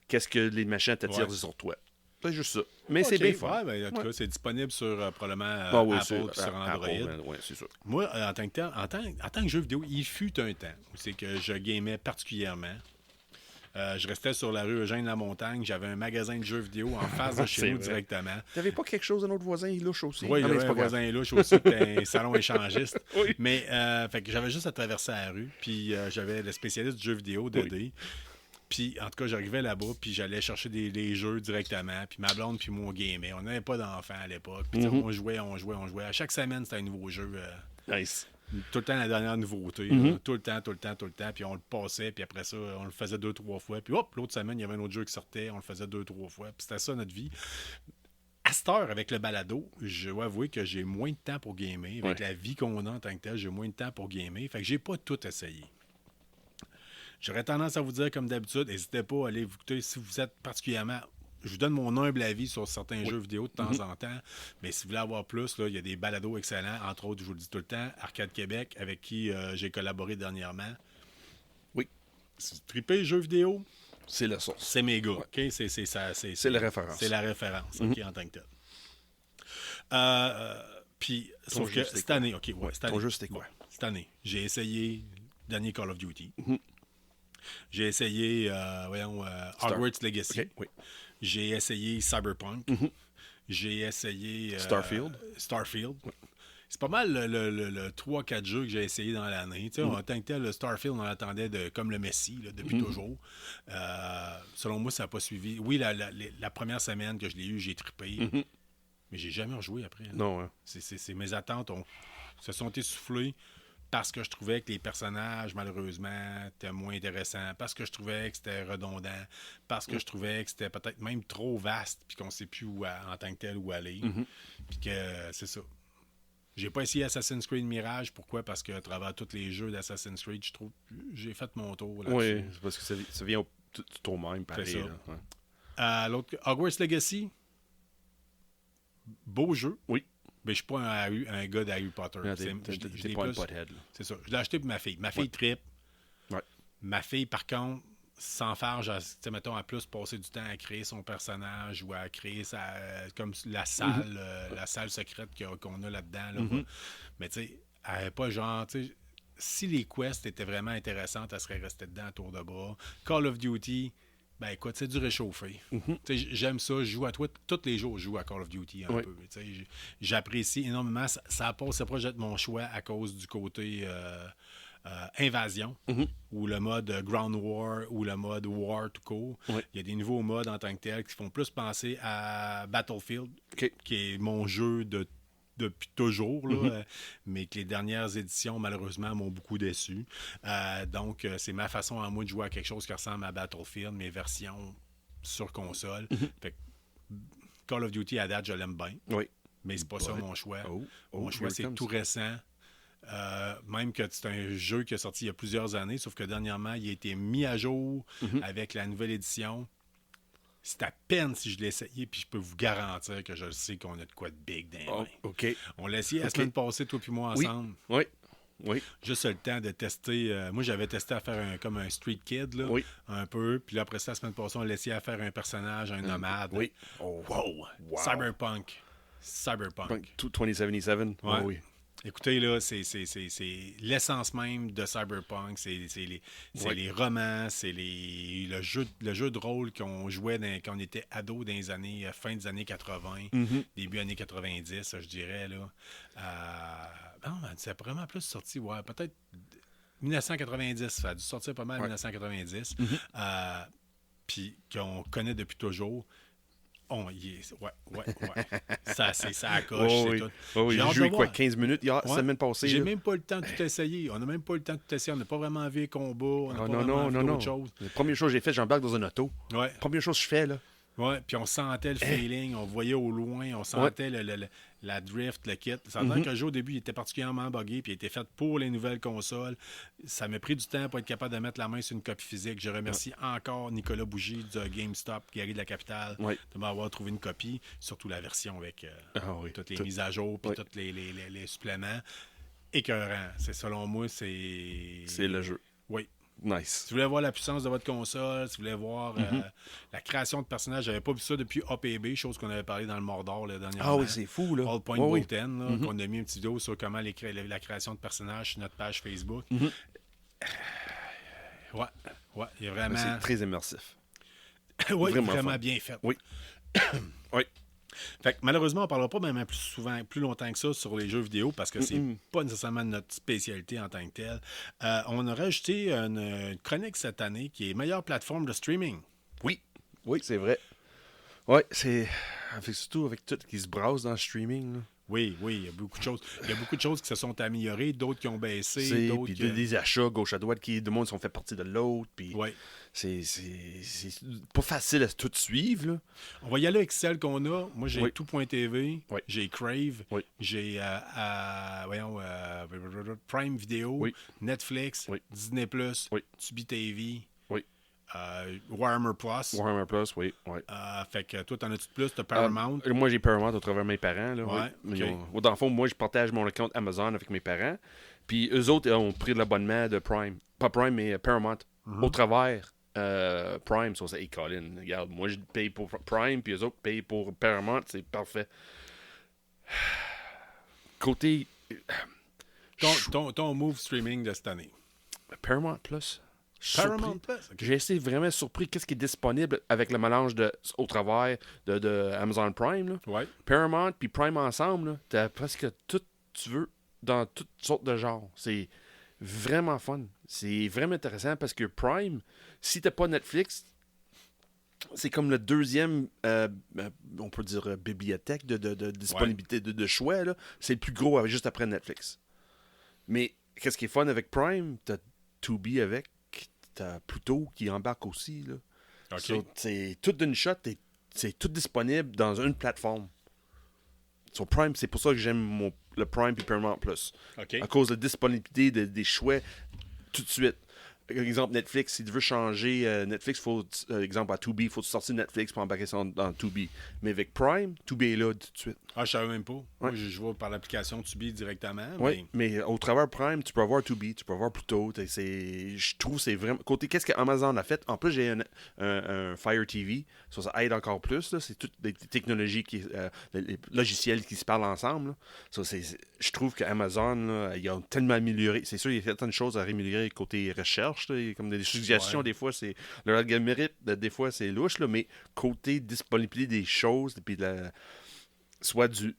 qu'est-ce que les machins t'attirent sur toi. C'est juste ça. Mais c'est bien fun. En tout cas, c'est disponible sur probablement Apple sur Android. Oui, c'est sûr. Moi, en tant que tel, en tant que jeu vidéo, il fut un temps où c'est que je gamais particulièrement. Je restais sur la rue Eugène-la-Montagne. J'avais un magasin de jeux vidéo en face de chez nous directement. T'avais pas quelque chose de notre voisin, il louche aussi? Oui, il y avait un voisin louche aussi, c'était un salon échangiste. Oui. Mais fait que j'avais juste à traverser la rue, puis j'avais le spécialiste du jeu vidéo, Dédé. Puis, en tout cas, j'arrivais là-bas, puis j'allais chercher les jeux directement. Puis ma blonde, puis moi, on gamait. On n'avait pas d'enfants à l'époque. Puis on jouait. À chaque semaine, c'était un nouveau jeu. Nice. Tout le temps la dernière nouveauté. Mm-hmm. Là. Tout le temps. Puis on le passait, puis après ça, on le faisait 2-3 fois. Puis hop, l'autre semaine, il y avait un autre jeu qui sortait, on le faisait 2-3 fois. Puis c'était ça notre vie. À cette heure, avec le balado, je dois avouer que j'ai moins de temps pour gamer. Avec la vie qu'on a en tant que tel, j'ai moins de temps pour gamer. Fait que j'ai pas tout essayé. J'aurais tendance à vous dire, comme d'habitude, n'hésitez pas à aller vous écouter si vous êtes particulièrement... Je vous donne mon humble avis sur certains jeux vidéo de temps en temps, mais si vous voulez avoir plus, là, il y a des balados excellents. Entre autres, je vous le dis tout le temps, Arcade Québec, avec qui j'ai collaboré dernièrement. Oui. Triper jeux vidéo, c'est la source. C'est mes gars. Ouais. Okay? C'est la référence. C'est la référence en tant que tel. Puis, sauf que cette année, ton jeu, c'était quoi? Cette année, j'ai essayé le dernier Call of Duty. J'ai essayé, Hogwarts Legacy. Okay. Oui. J'ai essayé Cyberpunk. J'ai essayé... Starfield. Oui. C'est pas mal le 3-4 jeux que j'ai essayé dans l'année. En tant que tel, le Starfield, on l'attendait comme le Messi depuis toujours. Selon moi, ça n'a pas suivi. Oui, la première semaine que je l'ai eu, j'ai trippé. Mais j'ai jamais rejoué après. Là. Non, hein. C'est mes attentes se sont essoufflées parce que je trouvais que les personnages, malheureusement, étaient moins intéressants, parce que je trouvais que c'était redondant, parce que je trouvais que c'était peut-être même trop vaste, puis qu'on ne sait plus en tant que tel où aller. Puis que c'est ça. J'ai pas essayé Assassin's Creed Mirage. Pourquoi? Parce qu'à travers tous les jeux d'Assassin's Creed, je trouve j'ai fait mon tour là-dessus. Oui, c'est parce que ça vient tout au même, pareil. C'est ça. Là. Ouais. L'autre, Hogwarts Legacy, beau jeu. Oui. Mais je suis pas un gars d'Harry Potter. T'es pas un pothead. C'est ça. Je l'ai acheté pour ma fille. Ma fille trippe. Ouais. Ma fille, par contre, sans faire, mettons, à plus passer du temps à créer son personnage ou à créer comme la salle, la salle secrète qu'on a là-dedans. Là, mais tu sais, elle n'est pas genre, tu sais, si les quests étaient vraiment intéressantes, elle serait restée dedans à tour de bras. Call of Duty, ben écoute, c'est du réchauffé. J'aime ça, je joue à tous les jours, je joue à Call of Duty un peu. J'apprécie énormément. Ça passe proche d'être mon choix à cause du côté invasion, ou le mode Ground War, ou le mode War to court. Il y a des nouveaux modes en tant que tels qui font plus penser à Battlefield, qui est mon jeu depuis toujours, là, mais que les dernières éditions, malheureusement, m'ont beaucoup déçu. Donc, c'est ma façon à moi de jouer à quelque chose qui ressemble à Battlefield, mes versions sur console. Fait que Call of Duty, à date, je l'aime bien. Oui. Mais c'est pas ça mon choix. Mon choix, c'est tout récent. Même que c'est un jeu qui est sorti il y a plusieurs années, sauf que dernièrement, il a été mis à jour avec la nouvelle édition. C'est à peine si je l'ai essayé, puis je peux vous garantir que je sais qu'on a de quoi de big dans les mains. OK. On l'a essayé la semaine passée, toi puis moi, ensemble. Oui. Juste le temps de tester. Moi, j'avais testé à faire comme un street kid, là, un peu. Puis là, après ça, la semaine passée, on l'a essayé à faire un personnage, un nomade. Oui. Wow. Cyberpunk. 2077. Ouais. Oui. Écoutez, là, c'est l'essence même de Cyberpunk. C'est les romans, c'est le jeu de rôle qu'on jouait quand on était ado dans les années, fin des années 80, début années 90, je dirais. Là. Non, c'est vraiment plus sorti, peut-être 1990. Ça a dû sortir pas mal en 1990. Puis qu'on connaît depuis toujours. Ça accroche, c'est tout. J'ai joué 15 minutes la semaine passée. J'ai même pas le temps de tout essayer. On n'a même pas le temps de tout essayer. On n'a pas vraiment vu les combats. On n'a pas vraiment vu d'autres choses. La première chose que j'ai fait, j'embarque dans un auto. Ouais. Première chose que je fais, là. Ouais, puis on sentait le feeling, on voyait au loin, on sentait la drift, le kit. Ça veut dire que le jeu, au début, il était particulièrement buggé, puis il était fait pour les nouvelles consoles. Ça m'a pris du temps pour être capable de mettre la main sur une copie physique. Je remercie encore Nicolas Bougie de GameStop, Gary de la Capitale, de m'avoir trouvé une copie, surtout la version avec toutes les mises à jour, puis tous les suppléments. Écœurant. Selon moi, c'est le jeu. Oui. Nice. Si vous voulez voir la puissance de votre console, si vous voulez voir la création de personnages, j'avais pas vu ça depuis APB, chose qu'on avait parlé dans le Mordor dernièrement. Ah oui, c'est fou, là. All Point Bulletin, qu'on a mis une petite vidéo sur comment la création de personnages sur notre page Facebook. Ouais, il y a vraiment... C'est très immersif. Oui, vraiment bien fait. Oui. Fait que, malheureusement, on ne parlera pas même plus longtemps que ça sur les jeux vidéo parce que c'est pas nécessairement notre spécialité en tant que telle. On a rajouté une chronique cette année qui est meilleure plateforme de streaming. Oui, c'est vrai. Oui, c'est surtout avec tout qui se brasse dans le streaming. Là. Oui, il y a beaucoup de choses. Il y a beaucoup de choses qui se sont améliorées, d'autres qui ont baissé, C'est, d'autres puis qui... des achats gauche à droite qui, de monde, sont fait partie de l'autre. Puis Oui. c'est pas facile à tout suivre, là. On va y aller avec celles qu'on a. Moi, j'ai Oui. Tout.tv, Oui. j'ai Crave, Oui. j'ai Prime Video, Oui. Netflix, Oui. Disney+, Oui. Tubi TV, Oui. Warhammer Plus. Warhammer Plus, oui. Fait que toi, t'en as-tu de plus? T'as Paramount? Moi, j'ai Paramount au travers de mes parents. Là, Ouais, oui. ok. Dans le fond, moi, je partage mon compte Amazon avec mes parents. Puis eux autres ont pris l'abonnement de Prime. Pas Prime, mais Paramount. Au travers Prime. Ça, c'est Colin. Regarde, moi, je paye pour Prime, puis eux autres payent pour Paramount. C'est parfait. Côté Ton move streaming de cette année. Paramount Plus. Paramount Plus? Ok. J'ai été vraiment surpris qu'est-ce qui est disponible avec le mélange au travers de Amazon Prime. Là. Ouais. Paramount puis Prime ensemble, tu as presque tout tu veux dans toutes sortes de genres. C'est vraiment fun. C'est vraiment intéressant parce que Prime, si t'as pas Netflix, c'est comme le deuxième, on peut dire, bibliothèque de disponibilité de choix. Là. C'est le plus gros juste après Netflix. Mais qu'est-ce qui est fun avec Prime? T'as Tubi avec, t'as Pluto qui embarque aussi. Là. OK. So, c'est tout d'une shot, c'est tout disponible dans une plateforme. Sur Prime, c'est pour ça que j'aime le Prime et Paramount Plus. OK. À cause de la disponibilité des choix tout de suite. Par exemple, Netflix, si tu veux changer Netflix, exemple à Tubi, il faut sortir Netflix pour embarquer ça dans Tubi. Mais avec Prime, Tubi est là tout de suite. Ah, je savais même pas. Ouais. Moi, je vois par l'application Tubi directement. Oui, mais au travers Prime, tu peux avoir Tubi, tu peux avoir Pluto. Je trouve que c'est vraiment... Côté, qu'est-ce qu'Amazon a fait? En plus, j'ai un Fire TV. Ça aide encore plus. Là. C'est toutes des technologies, les logiciels qui se parlent ensemble. Là. Ça, je trouve qu'Amazon, il a tellement amélioré. C'est sûr, il y a certaines choses à améliorer côté recherche. Là, comme des suggestions, des fois, c'est... Le algorithme, des fois, c'est louche. Là, mais côté disponibilité des choses, puis soit du...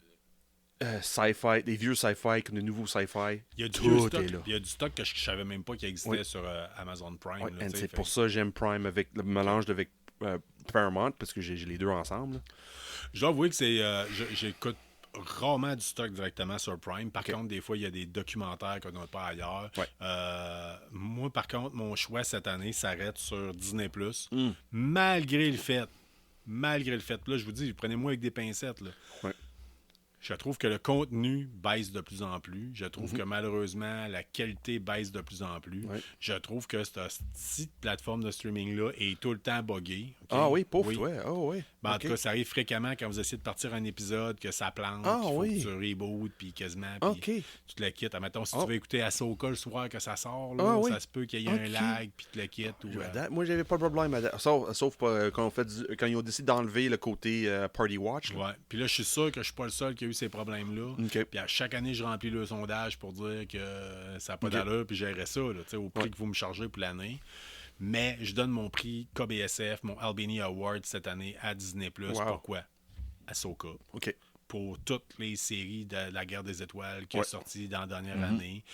sci-fi, des vieux sci-fi comme des nouveaux sci-fi. Il y a du tout stock, est là. il y a du stock que je savais même pas qu'il existait sur Amazon Prime. Ouais, Là, c'est pour ça que j'aime Prime avec le mélange avec Paramount parce que j'ai les deux ensemble. Là. Je dois avouer que j'écoute rarement du stock directement sur Prime. Par contre, des fois, il y a des documentaires qu'on n'a pas ailleurs. Ouais. Moi, par contre, mon choix cette année s'arrête sur Disney+. Malgré le fait. Là, je vous dis, prenez-moi avec des pincettes. Là. Ouais. Je trouve que le contenu baisse de plus en plus. Je trouve que malheureusement, la qualité baisse de plus en plus. Ouais. Je trouve que cette petite plateforme de streaming-là est tout le temps buggée. Okay? Ah oui, pauvre, oui. ouais. Oh, oui. Ben, en tout cas, ça arrive fréquemment quand vous essayez de partir un épisode, que ça plante, Ah, qu'il faut oui. que tu rebootes, puis quasiment, puis OK. tu te le quittes. Admettons, si tu veux écouter Ahsoka le soir que ça sort, là, Ah, oui. ça se peut qu'il y ait un lag, puis tu te le quittes. Ou, Moi, j'avais pas de problème. Sauf quand ils ont décidé d'enlever le côté Party Watch. Là. ouais. Puis là, je suis sûr que je suis pas le seul qui a eu ces problèmes-là. OK. Puis à chaque année, je remplis le sondage pour dire que ça n'a pas OK. d'allure, puis gérer ça, là, au prix que vous me chargez pour l'année. Mais je donne mon prix KBSF, mon Albany Award cette année à Disney+. Wow. Pourquoi? Ahsoka. OK. Pour toutes les séries de la Guerre des Étoiles qui est sortie dans la dernière année,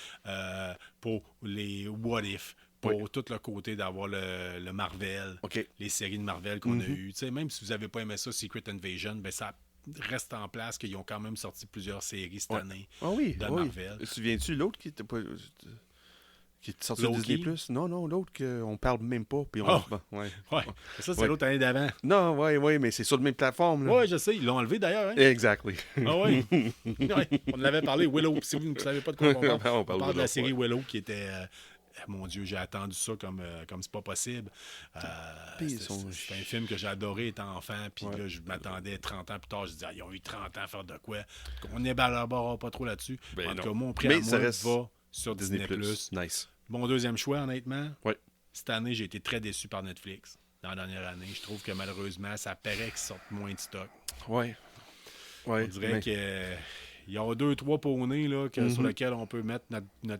pour les What If, pour tout le côté d'avoir le Marvel, OK. les séries de Marvel qu'on a eues. T'sais, même si vous n'avez pas aimé ça, Secret Invasion, ben ça reste en place qu'ils ont quand même sorti plusieurs séries cette année Ah oui, de oui. Marvel. Tu souviens-tu l'autre qui était pas... qui est sorti Loki? de Disney Plus? Non, l'autre qu'on parle même pas. Puis Oh! ouais. Ouais, ça, c'est Ouais. l'autre année d'avant. Non, oui, mais c'est sur la même plateforme. Là. Ouais, je sais, ils l'ont enlevé d'ailleurs. Hein? Exactly. Ah oui. Ouais, on en avait parlé, Willow. Si vous ne savez pas de quoi on parle, On parle de la Willow, série Willow qui était... mon Dieu, j'ai attendu ça comme c'est pas possible. C'est un film que j'ai adoré étant enfant. Puis là, je m'attendais 30 ans plus tard. Je disais, ils ont eu 30 ans à faire de quoi? On n'élaborera pas trop là-dessus. Ben en tout non. cas, mon prix Mais à ça moi reste va sur Disney+. Nice. Mon deuxième choix, honnêtement, Ouais. cette année, j'ai été très déçu par Netflix. Dans la dernière année, je trouve que malheureusement, ça paraît qu'ils sortent moins de stock. Ouais. On dirait que il y a 2-3 poneys là, sur lesquels on peut mettre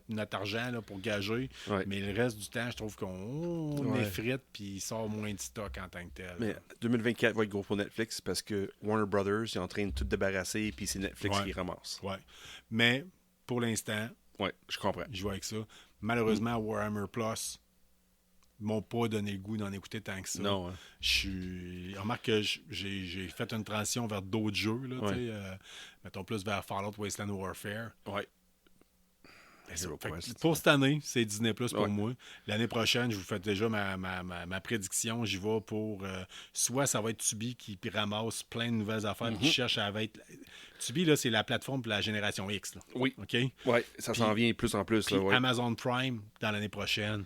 notre argent là, pour gager. Ouais. Mais le reste du temps, je trouve qu'on effrite puis il sort moins de stock en tant que tel. Mais 2024 va être gros pour Netflix parce que Warner Brothers est en train de tout débarrasser puis c'est Netflix qui ramasse. Ouais. Mais pour l'instant, Ouais, je comprends. je vois avec ça. Malheureusement, Warhammer Plus, m'ont pas donné le goût d'en écouter tant que ça. Non, hein. Remarque que j'ai fait une transition vers d'autres jeux, là, Ouais. tu sais, mettons plus vers Fallout Wasteland Warfare. Ouais. Fait que pour cette année, c'est Disney Plus pour Ouais. moi. L'année prochaine, je vous fais déjà ma prédiction. J'y vais pour soit ça va être Tubi qui ramasse plein de nouvelles affaires qui cherche à être. Tubi, là, c'est la plateforme pour la génération X. Là. Oui. OK? Ouais, ça s'en vient plus en plus. Puis Là, ouais. Amazon Prime dans l'année prochaine.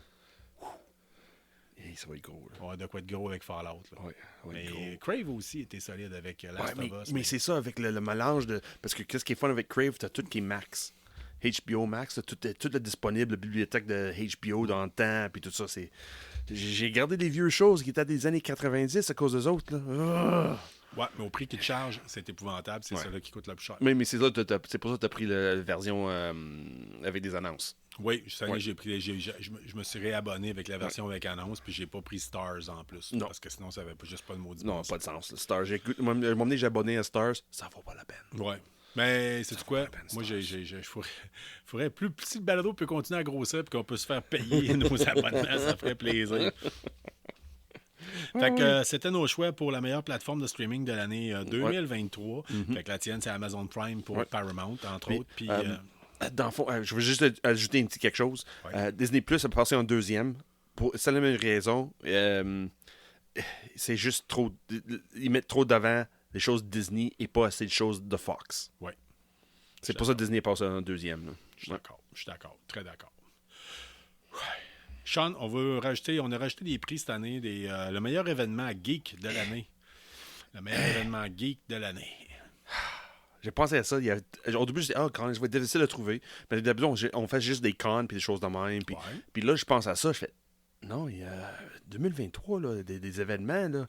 Hey, ça va être gros. Là. On va de quoi être gros avec Fallout. Là. Ouais, ça va être Mais gros. Crave aussi était solide avec Last Ouais, of Us. mais c'est ça, avec le mélange de. Parce que qu'est-ce qui est fun avec Crave, t'as tout qui est Max. HBO Max, tout est disponible, la bibliothèque de HBO dans le temps, puis tout ça. J'ai gardé des vieux choses qui étaient des années 90 à cause des autres. Là. Ouais, mais au prix qu'ils te chargent, c'est épouvantable. C'est Ouais. ça là qui coûte le plus cher. Mais c'est pour ça que tu as pris la version avec des annonces. Oui, cette année, Ouais. je me suis réabonné avec la version avec annonce, puis j'ai pas pris Stars en plus. Non. Parce que sinon, ça avait juste pas de maudit. Non, bon pas de sens. sens. Stars, j'ai abonné à Stars, ça vaut pas la peine. Ouais. Mais c'est quoi? la peine, Moi, Stars. faudrait plus si le balado peut continuer à grossir et qu'on peut se faire payer nos abonnements, ça ferait plaisir. Fait que c'était nos choix pour la meilleure plateforme de streaming de l'année 2023. Fait que la tienne, c'est Amazon Prime pour Paramount, entre autres. Puis, Dans le fond, je veux juste ajouter un petit quelque chose. Ouais. Disney Plus a passé en deuxième. C'est la même raison. C'est juste trop. Ils mettent trop d'avant les choses Disney et pas assez de choses de Fox. ouais, C'est pour ça que Disney est passé en deuxième. Là. je suis d'accord, très d'accord. Ouais. Sean, on a rajouté des prix cette année, le meilleur événement geek de l'année. Le meilleur événement geek de l'année. J'ai pensé à ça. Au début, je disais, quand je vais être difficile à trouver. Mais d'habitude, on fait juste des cons et des choses de même. Puis, Ouais. puis là, je pense à ça. Je fais, non, il y a 2023, là, des événements. Là.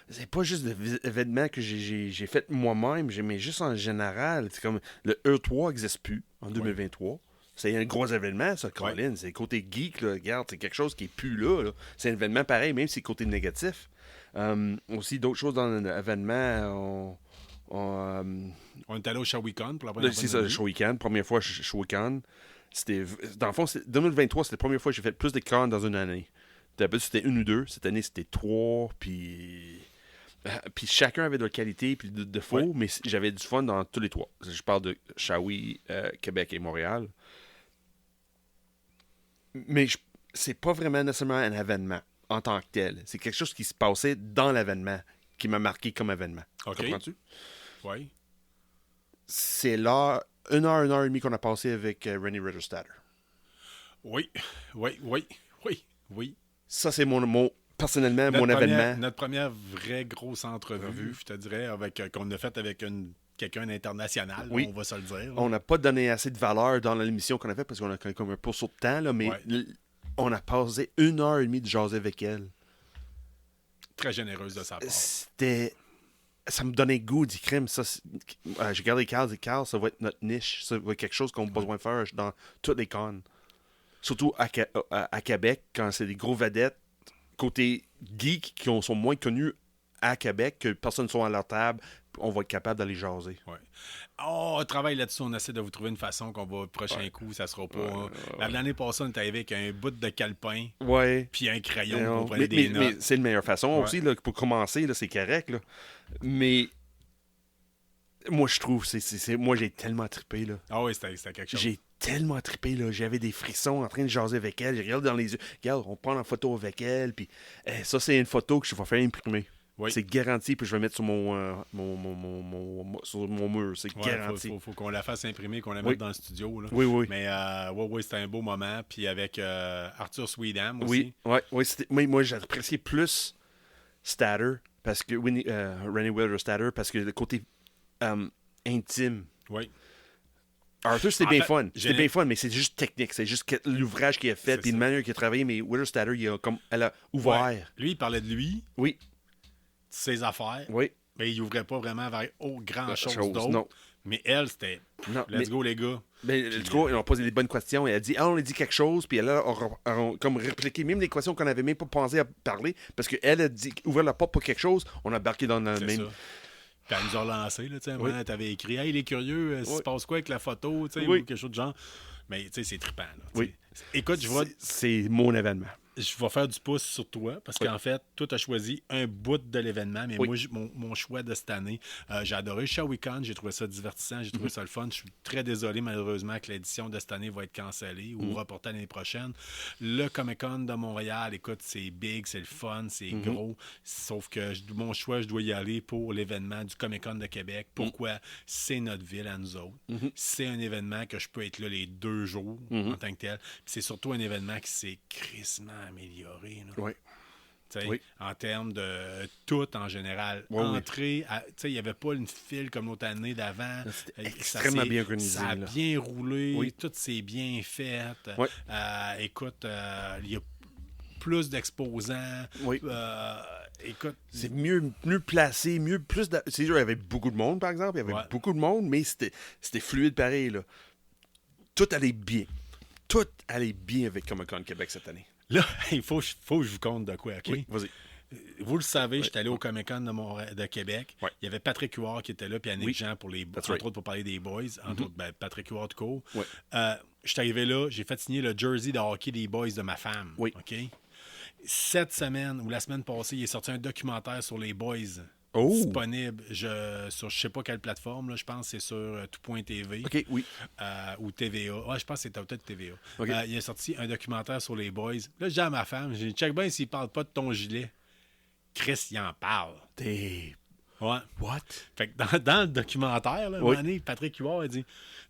C'est pas juste des événements que j'ai fait moi-même, mais juste en général. C'est comme le E3 n'existe plus en 2023. C'est un gros événement, ça, Colin. C'est côté geek, là. Regarde, c'est quelque chose qui est plus là. C'est un événement pareil, même si c'est côté négatif. Aussi, d'autres choses dans l'événement. On est allé au Shawicon pour la première fois. C'est ça, le show weekend. Première fois, show weekend. Dans le fond, 2023, c'était la première fois que j'ai fait plus de cons dans une année. D'habitude, c'était une ou deux. Cette année, c'était trois. Puis chacun avait de la qualité puis de défauts, mais j'avais du fun dans tous les trois. Je parle de Shawi, Québec et Montréal. Mais c'est pas vraiment nécessairement un événement en tant que tel. C'est quelque chose qui se passait dans l'événement qui m'a marqué comme événement. OK. Comprends-tu? Oui. C'est là, une heure et demie qu'on a passé avec Rennie Ritterstatter. Oui. Ça, c'est personnellement, mon événement. Notre première vraie grosse entrevue, je te dirais, qu'on a faite avec quelqu'un d'international, Oui. on va se le dire. Là. On n'a pas donné assez de valeur dans l'émission qu'on a faite parce qu'on a comme un pourceau de temps, là, mais Ouais. on a passé une heure et demie de jaser avec elle. Très généreuse de sa part. Ça me donnait goût d'y crime. J'ai gardé Carl, ça va être notre niche. Ça va être quelque chose qu'on a besoin de faire dans toutes les cons. Surtout à Québec, quand c'est des gros vedettes, côté geek, qui sont moins connus à Québec, que personne ne soit à leur table, on va être capable d'aller jaser. Ouais. On travaille là-dessus, on essaie de vous trouver une façon qu'on va, prochain coup, ça sera pas... L'année passée, on était avec un bout de calepin, Ouais. puis un crayon pour mais, prendre des notes. mais c'est la meilleure façon Ouais. aussi, là, pour commencer, là, c'est correct. Là. Mais moi, je trouve, moi, j'ai tellement trippé. Là. Ah oui, c'était quelque chose. J'ai tellement trippé. Là. J'avais des frissons en train de jaser avec elle. J'ai regardé dans les yeux. Regarde, on prend en photo avec elle. Puis ça, c'est une photo que je vais faire imprimer. Oui. C'est garanti, puis je vais mettre sur mon mur. C'est Ouais, garanti. faut qu'on la fasse imprimer, qu'on la Oui. mette dans le studio. Là. Oui. Mais c'était un beau moment. Puis avec Arthur Sweedham aussi. Oui. Moi, j'ai apprécié plus Statter, parce que Rennie Ritterstatter, parce que le côté intime. Oui. Arthur, c'était En bien fait, fun. C'était bien fun, mais c'est juste technique. C'est juste l'ouvrage qu'il a fait, C'est puis ça. une manière qu'il a travaillé. Mais Ritterstatter, elle a ouvert. Ouais. Lui, il parlait de lui, Oui, de ses affaires. oui. Mais il ouvrait pas vraiment vers grand-chose d'autre. Non. Mais elle, c'était Non, let's go, les gars. Mais du coup, ils ont posé des bonnes questions. Elle a dit, on a dit quelque chose, puis elle a comme répliqué même des questions qu'on n'avait même pas pensé à parler, parce qu'elle a dit, ouvert la porte pour quelque chose, on a embarqué dans le C'est même. ça. Puis elle nous a relancé, là, tu sais, Oui. elle t'avait écrit « Hey, il est curieux, il se Oui. passe quoi avec la photo? » tu sais, Oui. ou quelque chose de genre. Mais, tu sais, c'est trippant, là. Tu Oui. sais. Écoute, C'est mon événement. je vais faire du pouce sur toi parce qu'en fait, toi, tu as choisi un bout de l'événement, mais moi, mon choix de cette année, j'ai adoré Shawicon, j'ai trouvé ça divertissant, j'ai trouvé ça le fun. Je suis très désolé, malheureusement, que l'édition de cette année va être cancellée ou reportée l'année prochaine. Le Comic-Con de Montréal, écoute, c'est big, c'est le fun, c'est gros, sauf que mon choix, je dois y aller pour l'événement du Comic-Con de Québec. Pourquoi? C'est notre ville à nous autres. C'est un événement que je peux être là les 2 jours en tant que tel. Puis c'est surtout un événement qui s'est crissement amélioré. Là. Oui. En termes de tout en général. Entrée, il n'y avait pas une file comme l'autre année d'avant. C'était extrêmement bien organisé. Ça a bien roulé, tout s'est bien fait. Écoute, il y a plus d'exposants. Écoute, c'est mieux placé, c'est sûr, il y avait beaucoup de monde, par exemple. Il y avait beaucoup de monde, mais c'était fluide pareil. Là. Tout allait bien. Tout allait bien avec Comic-Con Québec cette année. Là, il faut que je vous compte de quoi, OK? Oui, vas-y. Vous le savez, j'étais allé au Comic-Con de Québec. Il y avait Patrick Huard qui était là, puis Annick Jean entre autres pour parler des boys. Entre autres, Patrick Huard tout court. Je suis arrivé là, j'ai fait signer le jersey de hockey des boys de ma femme. OK? Cette semaine, ou la semaine passée, il est sorti un documentaire sur les boys. Disponible sur je sais pas quelle plateforme, là, je pense que c'est sur tout.tv ou TVA. Je pense que c'est peut-être TVA. Il a sorti un documentaire sur les boys. Là, j'ai dit à ma femme, j'ai dit, check bien s'il parle pas de ton gilet. Chris, il en parle. What? Fait que dans le documentaire, là, un moment donné, Patrick Huard a dit,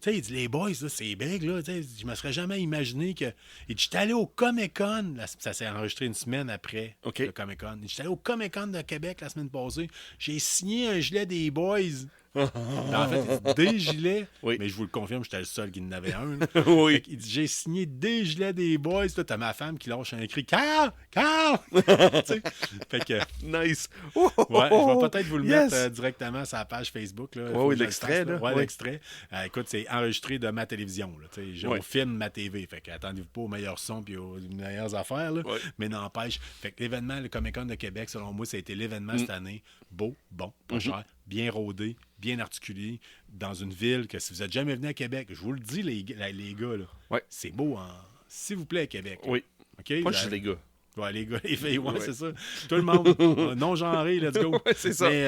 il dit, les boys, là, c'est big, là, je me serais jamais imaginé que... Il dit, j'étais allé au Comic-Con, ça s'est enregistré une semaine après le Comic-Con. Il dit, j'étais allé au Comic-Con de Québec la semaine passée, j'ai signé un gilet des boys. En fait, des gilets, mais je vous le confirme, j'étais le seul qui en avait un. Il dit, j'ai signé des gilets des boys. Là, t'as ma femme qui lâche un cri, Carl! Fait que... Nice! Je vais peut-être vous le mettre directement sur la page Facebook. Là, l'extrait. L'extrait. Écoute, c'est enregistré de ma télévision. On filme ma TV. Fait que attendez-vous pas aux meilleurs sons et aux meilleures affaires. Là, mais n'empêche. Fait que l'événement, le Comic-Con de Québec, selon moi, ça a été l'événement cette année. Beau, bon, pas cher, bien rodé, bien articulé, dans une ville que si vous n'êtes jamais venu à Québec, je vous le dis, les gars, là, c'est beau, s'il vous plaît, à Québec. Oui. Okay? Pas juste les gars. Les gars, les filles, c'est ça. Tout le monde, non-genré, let's go. C'est ça. Mais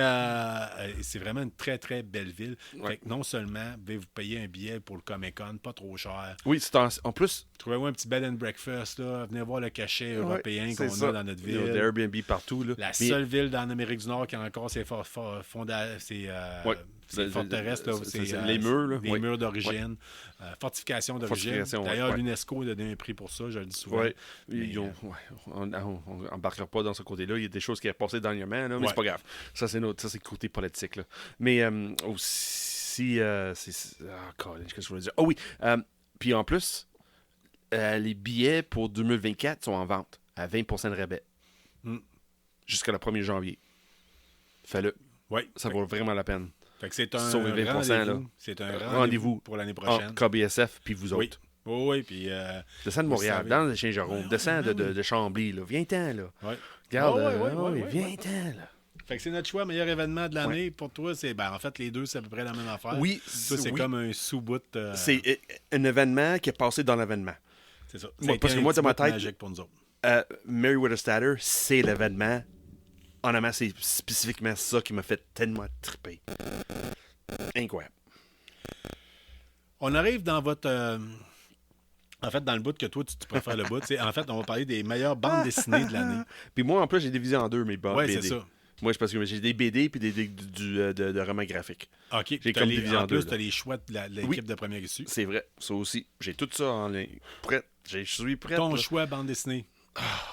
c'est vraiment une très, très belle ville. Fait que non seulement vous payer un billet pour le Comic-Con, pas trop cher. Oui, en plus... Trouvez-vous un petit bed and breakfast, là. Venez voir le cachet européen qu'on a dans notre ville. Il y a des Airbnb partout. Là. La seule ville dans l'Amérique du Nord qui a encore ses forteresses, là, c'est les murs, là. Les murs d'origine, fortification d'origine. D'ailleurs, l'UNESCO a donné un prix pour ça, je le dis souvent. On n'embarquera pas dans ce côté-là. Il y a des choses qui sont passées dernièrement, là, mais c'est pas grave. Ça, c'est le côté politique. Là. Mais aussi, qu'est-ce que je voulais dire? Oui, puis en plus, les billets pour 2024 sont en vente à 20% de rabais. Jusqu'à le 1er janvier. Fais-le. Ça vaut vraiment la peine. Fait que c'est un rendez-vous. C'est un rendez-vous pour l'année prochaine. Entre KBSF puis vous autres. Oui, puis... descends de Montréal, dans le Saint-Jérôme. Descends de Chambly, là. Viens-ten, là. Regarde, viens-ten, là. Fait que c'est notre choix, meilleur événement de l'année. Pour toi, c'est en fait, les deux, c'est à peu près la même affaire. Oui. Toi, c'est comme un sous-bout. C'est un événement qui est passé dans l'événement. C'est ça. Parce que moi, dans ma tête, magique pour nous autres. Meriwether Statter, c'est l'événement. Honnêtement, c'est spécifiquement ça qui m'a fait tellement triper. Incroyable. On arrive dans votre... En fait, dans le bout que toi, tu préfères le bout. En fait, on va parler des meilleures bandes dessinées de l'année. Puis moi, en plus, j'ai divisé en deux mes bandes BD. Oui, c'est ça. Moi, c'est parce que j'ai des BD puis de romans graphiques. OK. J'ai comme divisé en deux. Tu as les choix de l'équipe de première issue. C'est vrai. Ça aussi. J'ai tout ça en ligne. Prêt. Je suis prêt. Ton choix bande dessinée.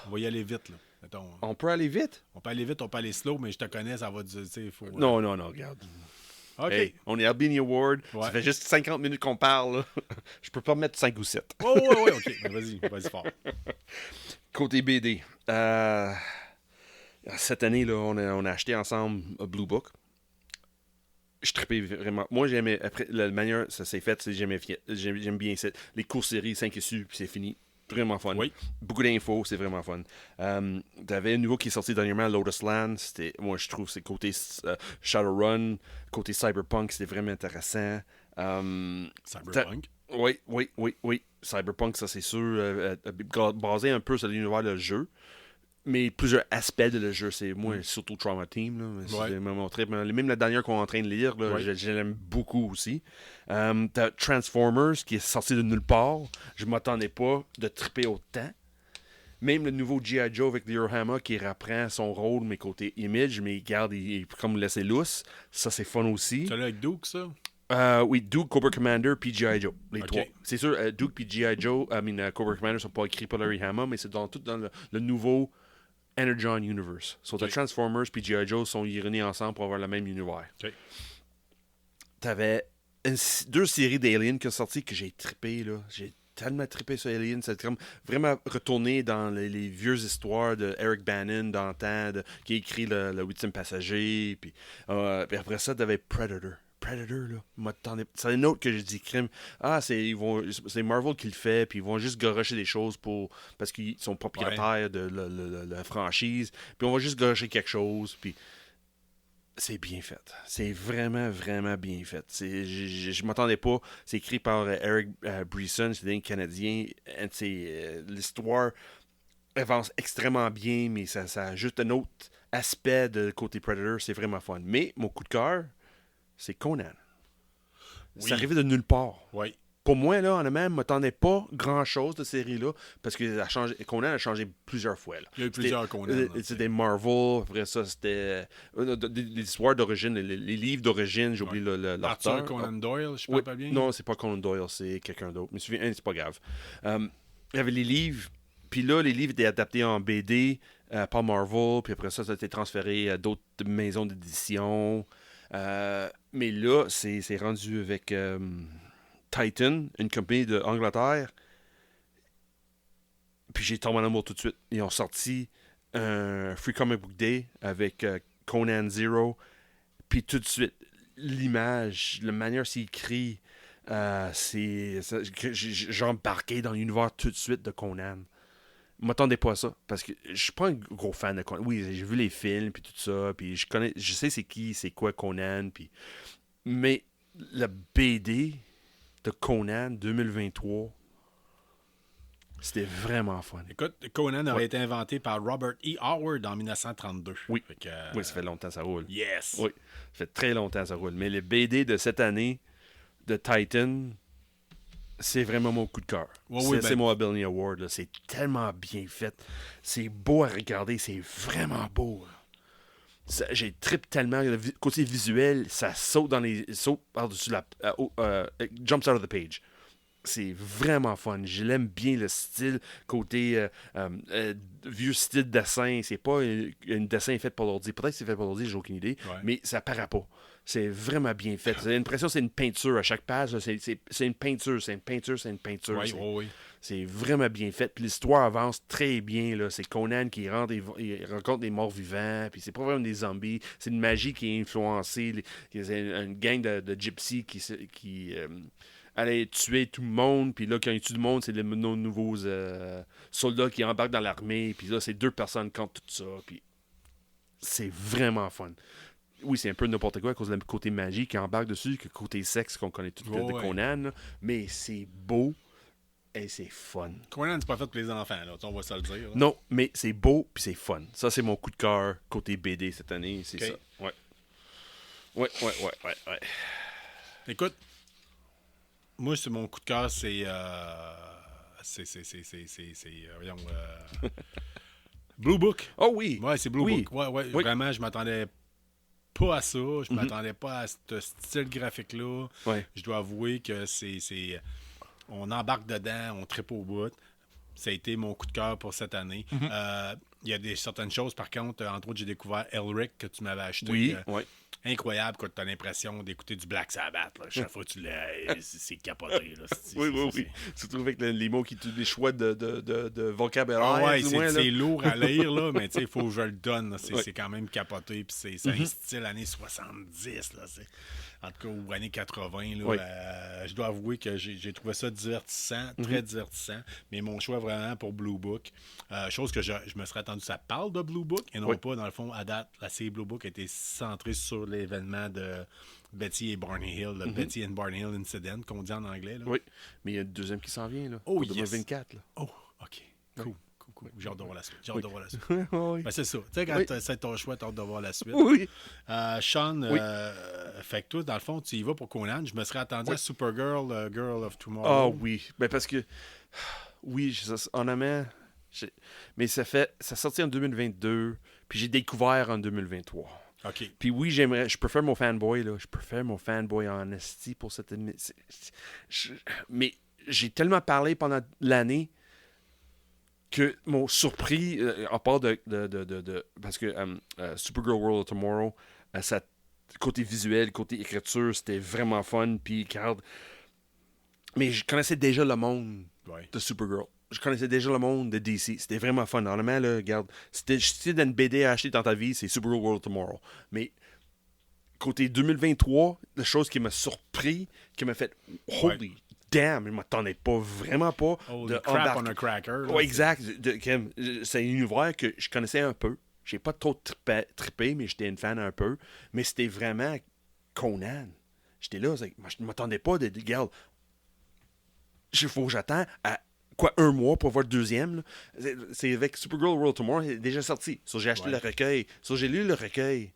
On va y aller vite, là. Mettons, on peut aller vite? On peut aller vite, on peut aller slow, mais je te connais, ça va dire, il faut... Non, regarde. OK. Hey, on est Albini Award. Ça fait juste 50 minutes qu'on parle. Là. Je peux pas mettre 5 ou 7. Oui, OK. Vas-y fort. Côté BD. Cette année, là, on a acheté ensemble Blue Book. Je trippais vraiment. Moi, j'aimais... Après, la manière ça s'est fait, c'est j'aime bien ça. Les courtes séries, 5 issues, puis c'est fini. Vraiment fun. Oui. Beaucoup d'infos, c'est vraiment fun. T'avais un nouveau qui est sorti dernièrement, Lotus Land. Moi, je trouve que c'est côté Shadowrun, côté Cyberpunk, c'était vraiment intéressant. Cyberpunk? Oui, oui, oui, oui. Cyberpunk, ça c'est sûr, basé un peu sur l'univers de jeu. Mais plusieurs aspects de le jeu, c'est moi surtout Trauma Team. Là, Ouais. c'est mon trip. Même la dernière qu'on est en train de lire, là, Ouais. je l'aime beaucoup aussi. T'as Transformers qui est sorti de nulle part. Je m'attendais pas de triper autant. Même le nouveau G.I. Joe avec Leo Hama qui reprend son rôle, mais côté image, mais il garde, il comme laissé lousse. Ça, c'est fun aussi. C'est là avec Duke, ça? Oui, Duke, Cobra Commander, puis G.I. Joe. Les Ok. trois. C'est sûr, Duke puis G.I. Joe, Cobra Commander sont pas écrits par Larry Hama, mais c'est tout dans le nouveau Energon Universe. So, Ok. Transformers puis G.I. Joe sont réunis ensemble pour avoir le même univers. OK. T'avais deux séries d'Aliens qui sont sorties que j'ai trippé, là. J'ai tellement trippé sur Alien. C'est comme vraiment retourné dans les vieux histoires de Eric Bannon d'antan, qui a écrit le 8e passager. Puis après ça, t'avais Predator. Predator, là. C'est un autre que j'ai dit crime. Ah, c'est Marvel qui le fait, puis ils vont juste garocher des choses parce qu'ils sont propriétaires de la franchise. Puis on va juste garocher quelque chose, puis c'est bien fait. C'est vraiment, vraiment bien fait. Je m'attendais pas. C'est écrit par Eric Bresson, c'est un Canadien. L'histoire avance extrêmement bien, mais ça ajoute un autre aspect de côté Predator. C'est vraiment fun. Mais mon coup de cœur, c'est Conan. Oui. C'est arrivé de nulle part. Oui. Pour moi, là, honnêtement, je ne m'attendais pas grand-chose de cette série-là, parce que Conan a changé plusieurs fois. Là. Il y a eu plusieurs Conan. C'était Marvel, après ça, c'était des histoires d'origine, les livres d'origine, j'ai oublié l'auteur. Arthur Conan Doyle, je parle pas bien? Non, c'est pas Conan Doyle, c'est quelqu'un d'autre. Mais c'est pas grave. Il y avait les livres, puis là, les livres étaient adaptés en BD par Marvel, puis après ça a été transféré à d'autres maisons d'édition. Mais là, c'est rendu avec Titan, une compagnie d'Angleterre. Puis j'ai tombé en amour tout de suite. Ils ont sorti un Free Comic Book Day avec Conan Zero. Puis tout de suite, l'image, la manière c'est écrit, j'ai embarqué dans l'univers tout de suite de Conan. Je m'attendais pas à ça, parce que je suis pas un gros fan de Conan. Oui, j'ai vu les films, puis tout ça, puis je sais c'est quoi Conan, puis... Mais la BD de Conan 2023, c'était vraiment fun. Écoute, Conan aurait été inventé par Robert E. Howard en 1932. Oui. Fait que, Oui, ça fait longtemps ça roule. Yes! Oui, ça fait très longtemps ça roule. Mais les BD de cette année, de Titan, c'est vraiment mon coup de cœur. C'est mon Ability Award. Là. C'est tellement bien fait. C'est beau à regarder. C'est vraiment beau. J'ai trip tellement. Le côté visuel, ça saute par-dessus jumps out of the page. C'est vraiment fun. Je l'aime bien le style, côté vieux style de dessin. C'est pas un dessin fait pour l'ordi. Peut-être que c'est fait pour l'ordi, j'ai aucune idée. Ouais. Mais ça paraît pas. C'est vraiment bien fait. J'ai l'impression que c'est une peinture à chaque page. C'est une peinture, c'est une peinture, c'est une peinture. Oui, oui. C'est vraiment bien fait. Puis l'histoire avance très bien. Là. C'est Conan qui il rencontre des morts vivants. Puis c'est pas vraiment des zombies. C'est une magie qui est influencée. C'est une gang de gypsies qui allait tuer tout le monde. Puis là, quand ils tuent tout le monde, c'est les nouveaux soldats qui embarquent dans l'armée. Puis là, c'est 2 personnes contre tout ça. Puis c'est vraiment fun. Oui, c'est un peu n'importe quoi à cause du côté magie qui embarque dessus, que côté sexe qu'on connaît tout de Conan. Là. Mais c'est beau et c'est fun. Conan, c'est pas fait pour les enfants, là. On va se le dire. Là. Non, mais c'est beau puis c'est fun. Ça, c'est mon coup de cœur côté BD cette année. C'est ça. Ouais. Ouais. Écoute, moi, c'est mon coup de cœur, c'est voyons, Blue Book. Oh oui. Ouais, c'est Blue Book. Ouais. Vraiment, je m'attendais pas à ça. Je m'attendais pas à ce style graphique-là. Ouais. Je dois avouer que c'est on embarque dedans, on tripe au bout. Ça a été mon coup de cœur pour cette année. Il y a certaines choses, par contre, entre autres, j'ai découvert Elric que tu m'avais acheté. Oui. Incroyable quand tu as l'impression d'écouter du Black Sabbath. Là. Chaque fois que tu l'as, c'est capoté. Là. Oui. Surtout avec les mots les choix de vocabulaire. Ah ouais, c'est lourd à lire, là, mais il faut que je le donne. C'est quand même capoté. Puis c'est un style années 70. Là, en tout cas, ou années 80. Là, je dois avouer que j'ai trouvé ça divertissant, très divertissant. Mais mon choix vraiment pour Blue Book, chose que je me serais attendu, ça parle de Blue Book et non pas, dans le fond, à date, la série Blue Book a été centrée sur l'événement de Betty et Barney Hill, le Betty and Barney Hill Incident, qu'on dit en anglais. Là. Oui, mais il y a le deuxième qui s'en vient, là. Oh, pour yes. 2024, là. Oh, OK. Cool. J'ai hâte de voir la suite. Oui. Ben, c'est ça. Tu sais, quand c'est ton choix, t'as hâte de voir la suite. Oui. Sean, fait que toi, dans le fond, tu y vas pour Conan. Je me serais attendu à Supergirl, Girl of Tomorrow. Ah oui. Ben parce que... Oui, honnêtement... Mais ça sortit en 2022, puis j'ai découvert en 2023. OK. Puis oui, je préfère mon fanboy, là. Je préfère mon fanboy en esti pour cette... Mais j'ai tellement parlé pendant l'année que mon surpris, à part de parce que Supergirl World of Tomorrow, ça, côté visuel, côté écriture, c'était vraiment fun, puis regarde, mais je connaissais déjà le monde de Supergirl. Je connaissais déjà le monde de DC. C'était vraiment fun. Honnêtement, là, regarde, si t'as une BD à acheter dans ta vie, c'est Supergirl World of Tomorrow. Mais côté 2023, la chose qui m'a surpris, qui m'a fait holy damn, je m'attendais vraiment pas de crap on a cracker. Oui, exact. C'est un univers que je connaissais un peu. J'ai pas trop trippé, mais j'étais une fan un peu. Mais c'était vraiment Conan. J'étais là, je m'attendais pas de regarde, il faut que j'attends à un mois pour voir le deuxième. Là. C'est avec Supergirl World Tomorrow, c'est déjà sorti. J'ai acheté le recueil. J'ai lu le recueil.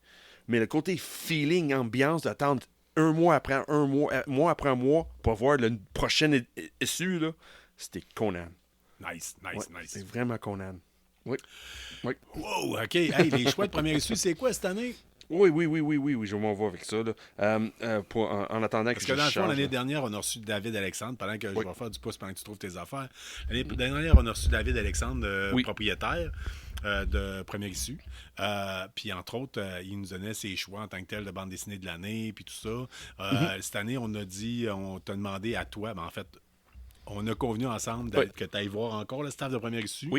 Mais le côté feeling, ambiance, d'attendre un mois après un mois pour voir le prochain issue, là, c'était Conan. Nice. C'est vraiment Conan. Oui. Wow, OK. Hey, les choix de première issue, c'est quoi cette année? Oui, je m'en vais avec ça. Là. En attendant Parce que dans le fond, l'année dernière, on a reçu David Alexandre, pendant que je vais faire du pouce pendant que tu trouves tes affaires. L'année dernière, on a reçu David Alexandre, propriétaire de première issue. Puis entre autres, il nous donnait ses choix en tant que tel de bande dessinée de l'année, puis tout ça. Cette année, on t'a demandé à toi, en fait, on a convenu ensemble que tu ailles voir encore le staff de première issue,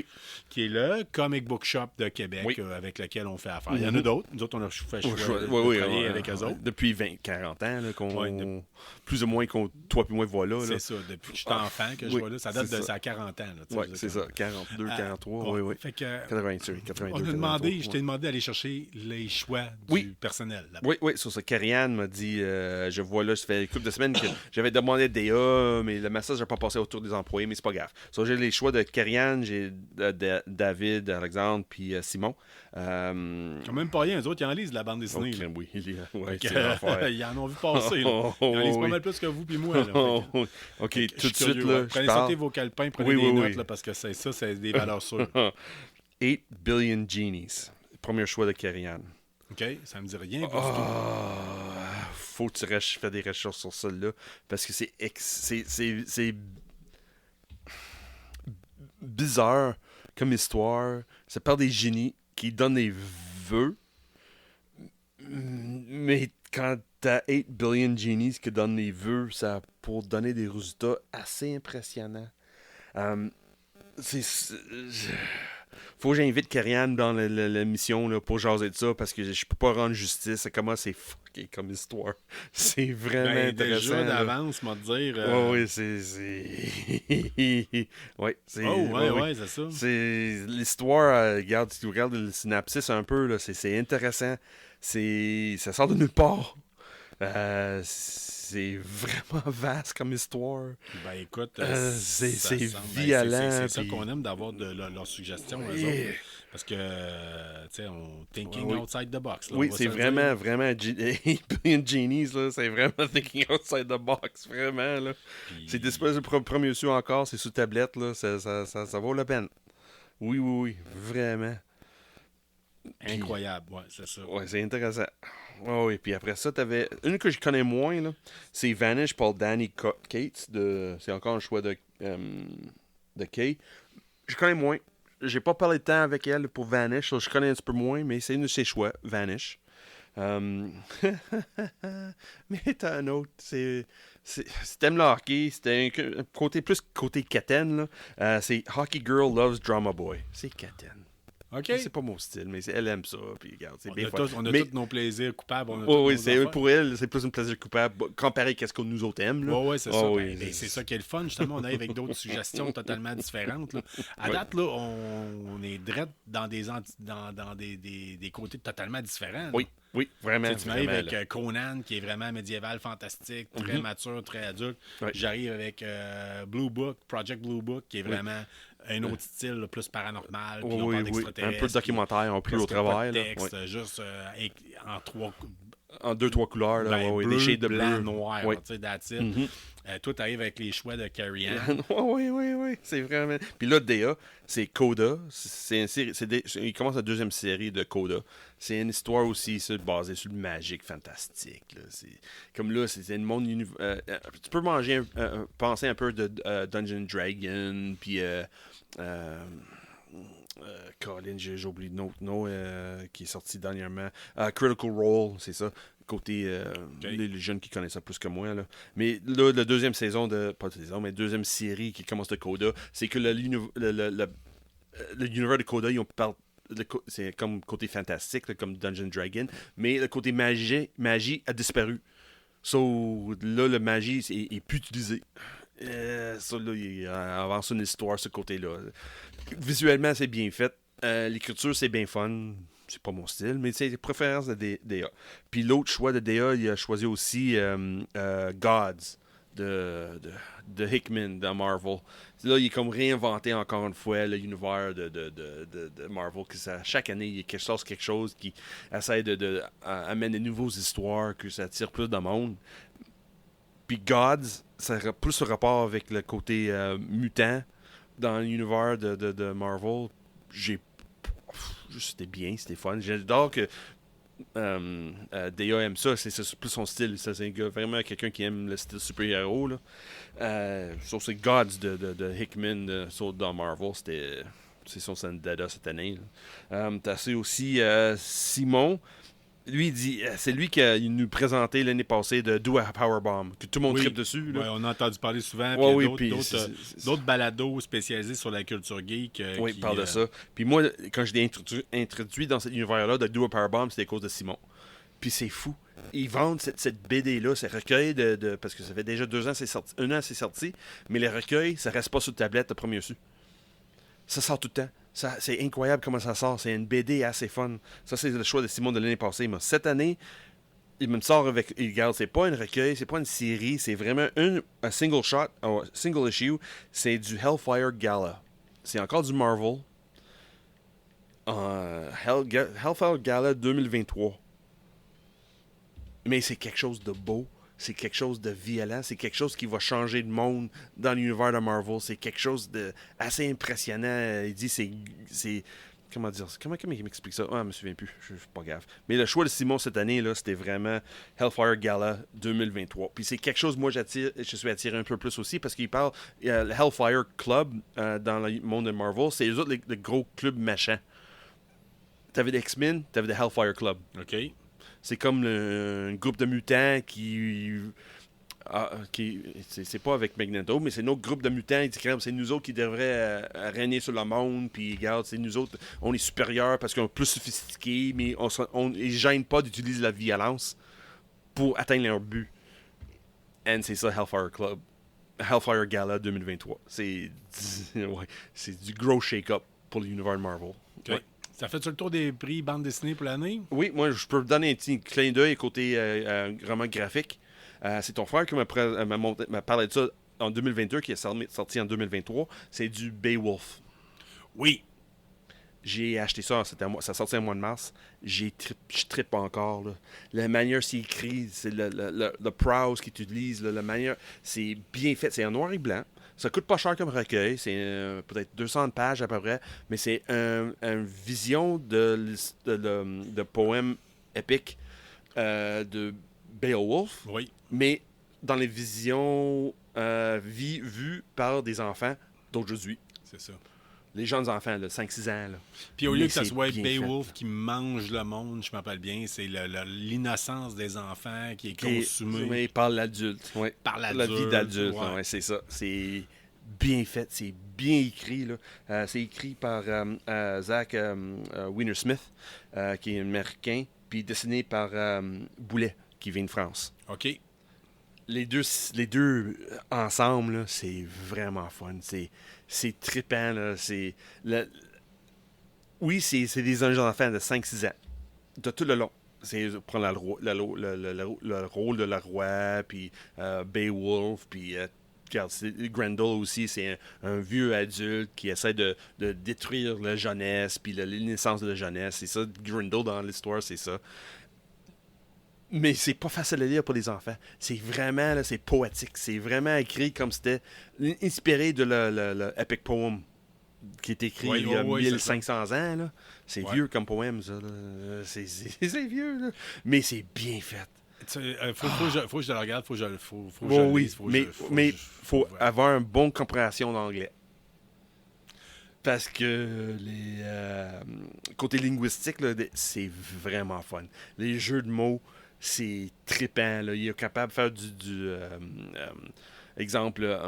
qui est le Comic Book Shop de Québec, avec lequel on fait affaire. Il y en a d'autres. Nous autres, on a fait choix de travailler avec eux autres. Depuis 40 ans, là, plus ou moins toi et moi, voilà. C'est ça, depuis que je suis enfant que je vois là. Ça date de ça 40 ans. Oui, c'est ça, 42, 43, oui. Fait que, 82, je t'ai demandé d'aller chercher les choix du personnel. Là-bas. Oui, sur ça. Karianne m'a dit, je vois là, ça fait une couple de semaines que j'avais demandé DA, mais le message n'a pas passé autour des employés, mais c'est pas grave. J'ai les choix de Karianne, j'ai David, Alexandre, puis Simon. Quand même pas rien, eux autres, ils en lisent la bande dessinée. Oui, ils en ont vu passer. Ils en lisent pas mal plus que vous puis moi. Là, OK, tout de suite, là, prenez sortez vos calepins, prenez des notes, là, parce que c'est des valeurs sûres. 8 Billion Genies. Premier choix de Karianne. OK, ça me dit rien. Faut que tu fasses des recherches sur celle-là, parce que c'est bizarre comme histoire. Ça parle des génies qui donnent des vœux, mais quand t'as 8 billion genies qui donnent des vœux, ça pour donner des résultats assez impressionnants. Faut que j'invite Karianne dans l'émission là, pour jaser de ça, parce que je peux pas rendre justice à comment c'est fucké comme histoire. C'est vraiment intéressant. Déjà d'avance, m'a dire. Oui, c'est... ouais, c'est... ouais, c'est ça. C'est l'histoire, regarde, si tu regardes le synopsis un peu, là, c'est intéressant. Ça sort de nulle part. C'est vraiment vaste comme histoire. Ben écoute, c'est violent. C'est ça qu'on aime d'avoir de leurs suggestions, eux autres. Parce que, tu sais, on thinking outside the box. Là, c'est vraiment 8 billion genies, là, c'est vraiment thinking outside the box, vraiment. Là. Puis... C'est disponible le premier issue encore, c'est sous tablette, là, ça vaut la peine. Oui, vraiment. Incroyable, c'est ça. Ouais, c'est intéressant. Oh, oui, puis après ça, t'avais une que je connais moins, là, c'est Vanish par Danny Cates. C'est encore un choix de Kay. Je connais moins. J'ai pas parlé de temps avec elle pour Vanish, je connais un petit peu moins, mais c'est une de ses choix, Vanish. Mais t'as un autre, c'est t'aimes le hockey, c'était plus côté Katen, là. C'est Hockey Girl Loves Drama Boy. C'est Katen. OK. C'est pas mon style, mais elle aime ça. Puis regarde, c'est bien fun. On a Mais- tous nos plaisirs coupables. On a tous Oui, nos affaires. pour elle, c'est plus un plaisir coupable comparé à ce que nous autres aiment. Là. Oui, c'est Ah ça. oui, Ben, c'est ça qui est le fun, justement. On arrive avec d'autres suggestions totalement différentes. Là. À date, là, on est direct dans des côtés totalement différents. là. Oui, vraiment. Tu m'arrives vraiment, avec là. Conan, qui est vraiment médiéval, fantastique, très mature, très adulte. Ouais. J'arrive avec Blue Book, Project Blue Book, qui est vraiment un autre style, là, plus paranormal. Puis on parle Un d'extraterrestres, peu de documentaire, un peu au presque pas de travail. Là. texte, juste en trois En 2-3 couleurs, là, bleu, des shades de blanc, bleu. noir, Oui. tu sais, that's it. Mhm. Toi, t'arrives avec les choix de Carrie Ann. Oui, c'est vraiment. Puis là, DA, c'est Coda. C'est une série. Il commence la deuxième série de Coda. C'est une histoire aussi basée sur le magique fantastique. Là. Comme là, c'est une monde. Tu peux penser un peu de Dungeon Dragon, puis. Colin, j'ai oublié le nom qui est sorti dernièrement. Critical Role, c'est ça. Côté les jeunes qui connaissent ça plus que moi. Là. Mais là, la deuxième saison pas de saison, mais deuxième série qui commence de Coda, c'est que l'univers de Coda, c'est comme côté fantastique, là, comme Dungeon Dragon, mais le côté magie a disparu. So, là, la magie est plus utilisée. Ça, là, il avance une histoire, ce côté-là. Visuellement, c'est bien fait. L'écriture, c'est bien fun. C'est pas mon style, mais c'est les préférences de DA. Puis l'autre choix de DA, il a choisi aussi Gods de Hickman de Marvel. Là, il est comme réinventé encore une fois l'univers de Marvel. Que chaque année, il y a quelque chose qui essaie d'amener de nouvelles histoires, que ça attire plus de monde. Puis Gods, ça a plus ce rapport avec le côté mutant dans l'univers de Marvel. C'était bien, c'était fun. J'adore que DA aime ça, c'est plus son style. C'est vraiment quelqu'un qui aime le style super-héros. Sauf c'est Gods de Hickman dans Marvel, c'est son Sandada cette année. T'as aussi Simon. Lui, il dit, c'est lui qui nous présenté l'année passée de Do a Powerbomb, que tout le monde tripe dessus. Oui, on a entendu parler souvent. Puis d'autres balados spécialisés sur la culture geek. Oui, il parle de ça. Puis moi, quand je l'ai introduit dans cet univers-là de Do a Powerbomb, c'était à cause de Simon. Puis c'est fou. Ils vendent cette BD-là, ce recueil parce que ça fait déjà 2 ans, un an, c'est sorti. Mais les recueils, ça reste pas sur tablette le premier dessus. Ça sort tout le temps. C'est incroyable comment ça sort. C'est une BD assez fun. Ça, c'est le choix de Simon de l'année passée. Mais cette année, il me sort avec. Il regarde, c'est pas un recueil, c'est pas une série, c'est vraiment un single shot, un single issue. C'est du Hellfire Gala. C'est encore du Marvel. Hellfire Gala 2023. Mais c'est quelque chose de beau. C'est quelque chose de violent, c'est quelque chose qui va changer le monde dans l'univers de Marvel. C'est quelque chose de assez impressionnant. Il dit c'est comment dire ça? Comment il m'explique ça? Ah, je me souviens plus, je suis pas gaffe. Mais le choix de Simon cette année là, c'était vraiment Hellfire Gala 2023. Puis c'est quelque chose moi je suis attiré un peu plus aussi parce qu'il parle le Hellfire Club dans le monde de Marvel, c'est les autres les gros clubs méchants. T'avais des X-Men, t'avais des Hellfire Club. OK. C'est comme un groupe de mutants qui c'est pas avec Magneto, mais c'est notre groupe de mutants. C'est nous autres qui devraient régner sur le monde. Puis regarde, c'est nous autres, on est supérieurs parce qu'on est plus sophistiqués, mais ils gênent pas d'utiliser la violence pour atteindre leur but. Et c'est ça, Hellfire Gala 2023. C'est du gros shake-up pour l'univers de Marvel. Okay. Ouais. Ça fait-tu le tour des prix bande dessinée pour l'année? Oui, moi, je peux vous donner un petit clin d'œil côté roman graphique. C'est ton frère qui m'a parlé de ça en 2022, qui est sorti en 2023. C'est du Beowulf. Oui. J'ai acheté ça, ça sortait au mois de mars. Je trippe encore. Là. La manière c'est écrit, c'est le prose qu'il utilise, la manière, c'est bien fait. C'est en noir et blanc. Ça coûte pas cher comme recueil, c'est peut-être 200 pages à peu près, mais c'est une vision de poèmes épiques de Beowulf, oui. Mais dans les visions vues par des enfants d'aujourd'hui. C'est ça. Les jeunes enfants, 5-6 ans. Là. Puis au lieu que ça soit Beowulf qui mange le monde, je m'appelle bien, c'est l'innocence des enfants qui est consumée. Par l'adulte. Ouais. Par l'adulte. La vie d'adulte, ouais, c'est ça. C'est bien fait, c'est bien écrit. Là. C'est écrit par Zach Wiener-Smith, qui est américain, puis dessiné par Boulet, qui vient de France. OK. Les deux ensemble, là, c'est vraiment fun. C'est trippant. Là. Oui, c'est des jeunes enfants de 5-6 ans. De tout le long. C'est prendre le rôle de le roi, puis Beowulf, puis Grendel aussi, c'est un vieux adulte qui essaie de détruire la jeunesse, puis l'innocence de la jeunesse. C'est ça, Grendel dans l'histoire, c'est ça. Mais c'est pas facile à lire pour les enfants. C'est vraiment, là, c'est poétique. C'est vraiment écrit comme c'était inspiré de le epic poem qui est écrit il y a 1500 ans. Là. C'est vieux comme poème, ça. C'est vieux, là. Mais c'est bien fait. Faut que je le regarde, faut que je le lise. Mais faut avoir une bonne compréhension d'anglais. Parce que côté linguistique, là, c'est vraiment fun. Les jeux de mots, c'est trippant. Là. Il est capable de faire exemple,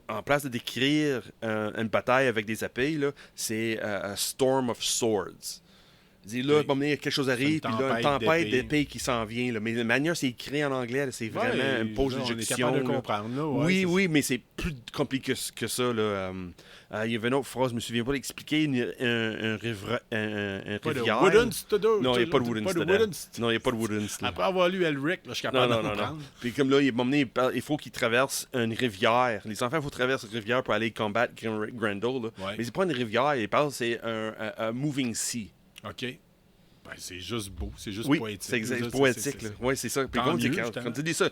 en place de décrire une bataille avec des épées, là, c'est a Storm of Swords. Il dit là, quelque chose arrive, puis là, une tempête d'épée qui s'en vient. Là. Mais la manière c'est écrit en anglais, là, c'est vraiment une pause d'éjection. On est capable de comprendre. Là, oui, mais c'est plus compliqué que ça. Là. Il y avait une autre phrase, je me souviens pas d'expliquer, un rivière. Non, il n'y a pas de Wooden Non, il n'y a pas de Wooden Après avoir lu Elric, je suis capable de comprendre. Puis comme là, il faut qu'il traverse une rivière. Les enfants, il faut traverser une rivière pour aller combattre Grendel. Mais c'est pas une rivière, il parle, c'est un moving sea. OK. Ben, c'est juste beau, c'est juste poétique. C'est poétique. Oui, c'est ça. Puis quand tu dis ça,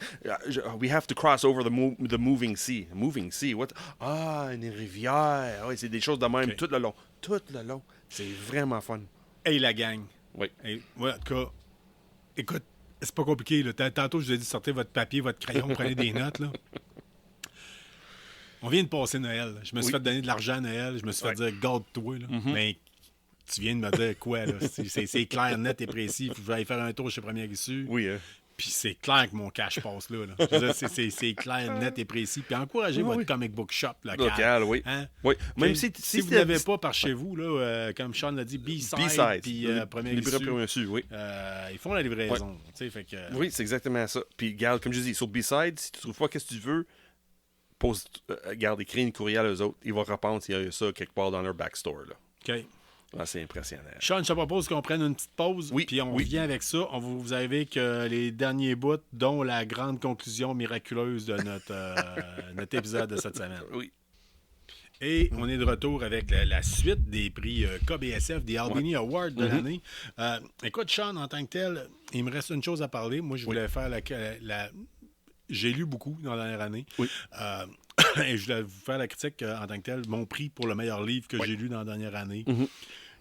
we have to cross over the moving sea. Moving sea, what? Ah, une rivière. Oui, c'est des choses de même tout le long. Tout le long. C'est vraiment fun. Hey, la gang. Oui. Hey, en tout cas, écoute, c'est pas compliqué. Là. Tantôt, je vous ai dit, sortez votre papier, votre crayon, prenez des notes. Là. On vient de passer Noël. Je me suis fait donner de l'argent à Noël. Je me suis fait dire, garde-toi. Mais tu viens de me dire quoi, là? C'est clair, net et précis. Il faut que j'aille faire un tour chez Première Issue. Oui, Puis c'est clair que mon cash passe là. Je veux dire, c'est clair, net et précis. Puis encouragez votre comic book shop local. Oui. Hein? Oui. Même si vous n'avez pas par chez vous, là, comme Sean l'a dit, B-Side, puis Première Issue. Oui. Ils font la livraison. Fait que, oui, c'est exactement ça. Puis, garde, comme je dis, sur B-Side, si tu trouves pas qu'est-ce que tu veux, garde, écris une courriel aux autres. Ils vont répondre s'il y a ça quelque part dans leur backstore. Là. OK. Ah, c'est impressionnant. Sean, je te propose qu'on prenne une petite pause, puis on revient avec ça. On vous avec les derniers bouts, dont la grande conclusion miraculeuse de notre épisode de cette semaine. Oui. Et on est de retour avec la suite des prix KBSF, des Albany Awards de l'année. Écoute, Sean, en tant que tel, il me reste une chose à parler. Moi, je voulais faire J'ai lu beaucoup dans la dernière année. Oui. Et je voulais vous faire la critique en tant que tel, mon prix pour le meilleur livre que j'ai lu dans la dernière année.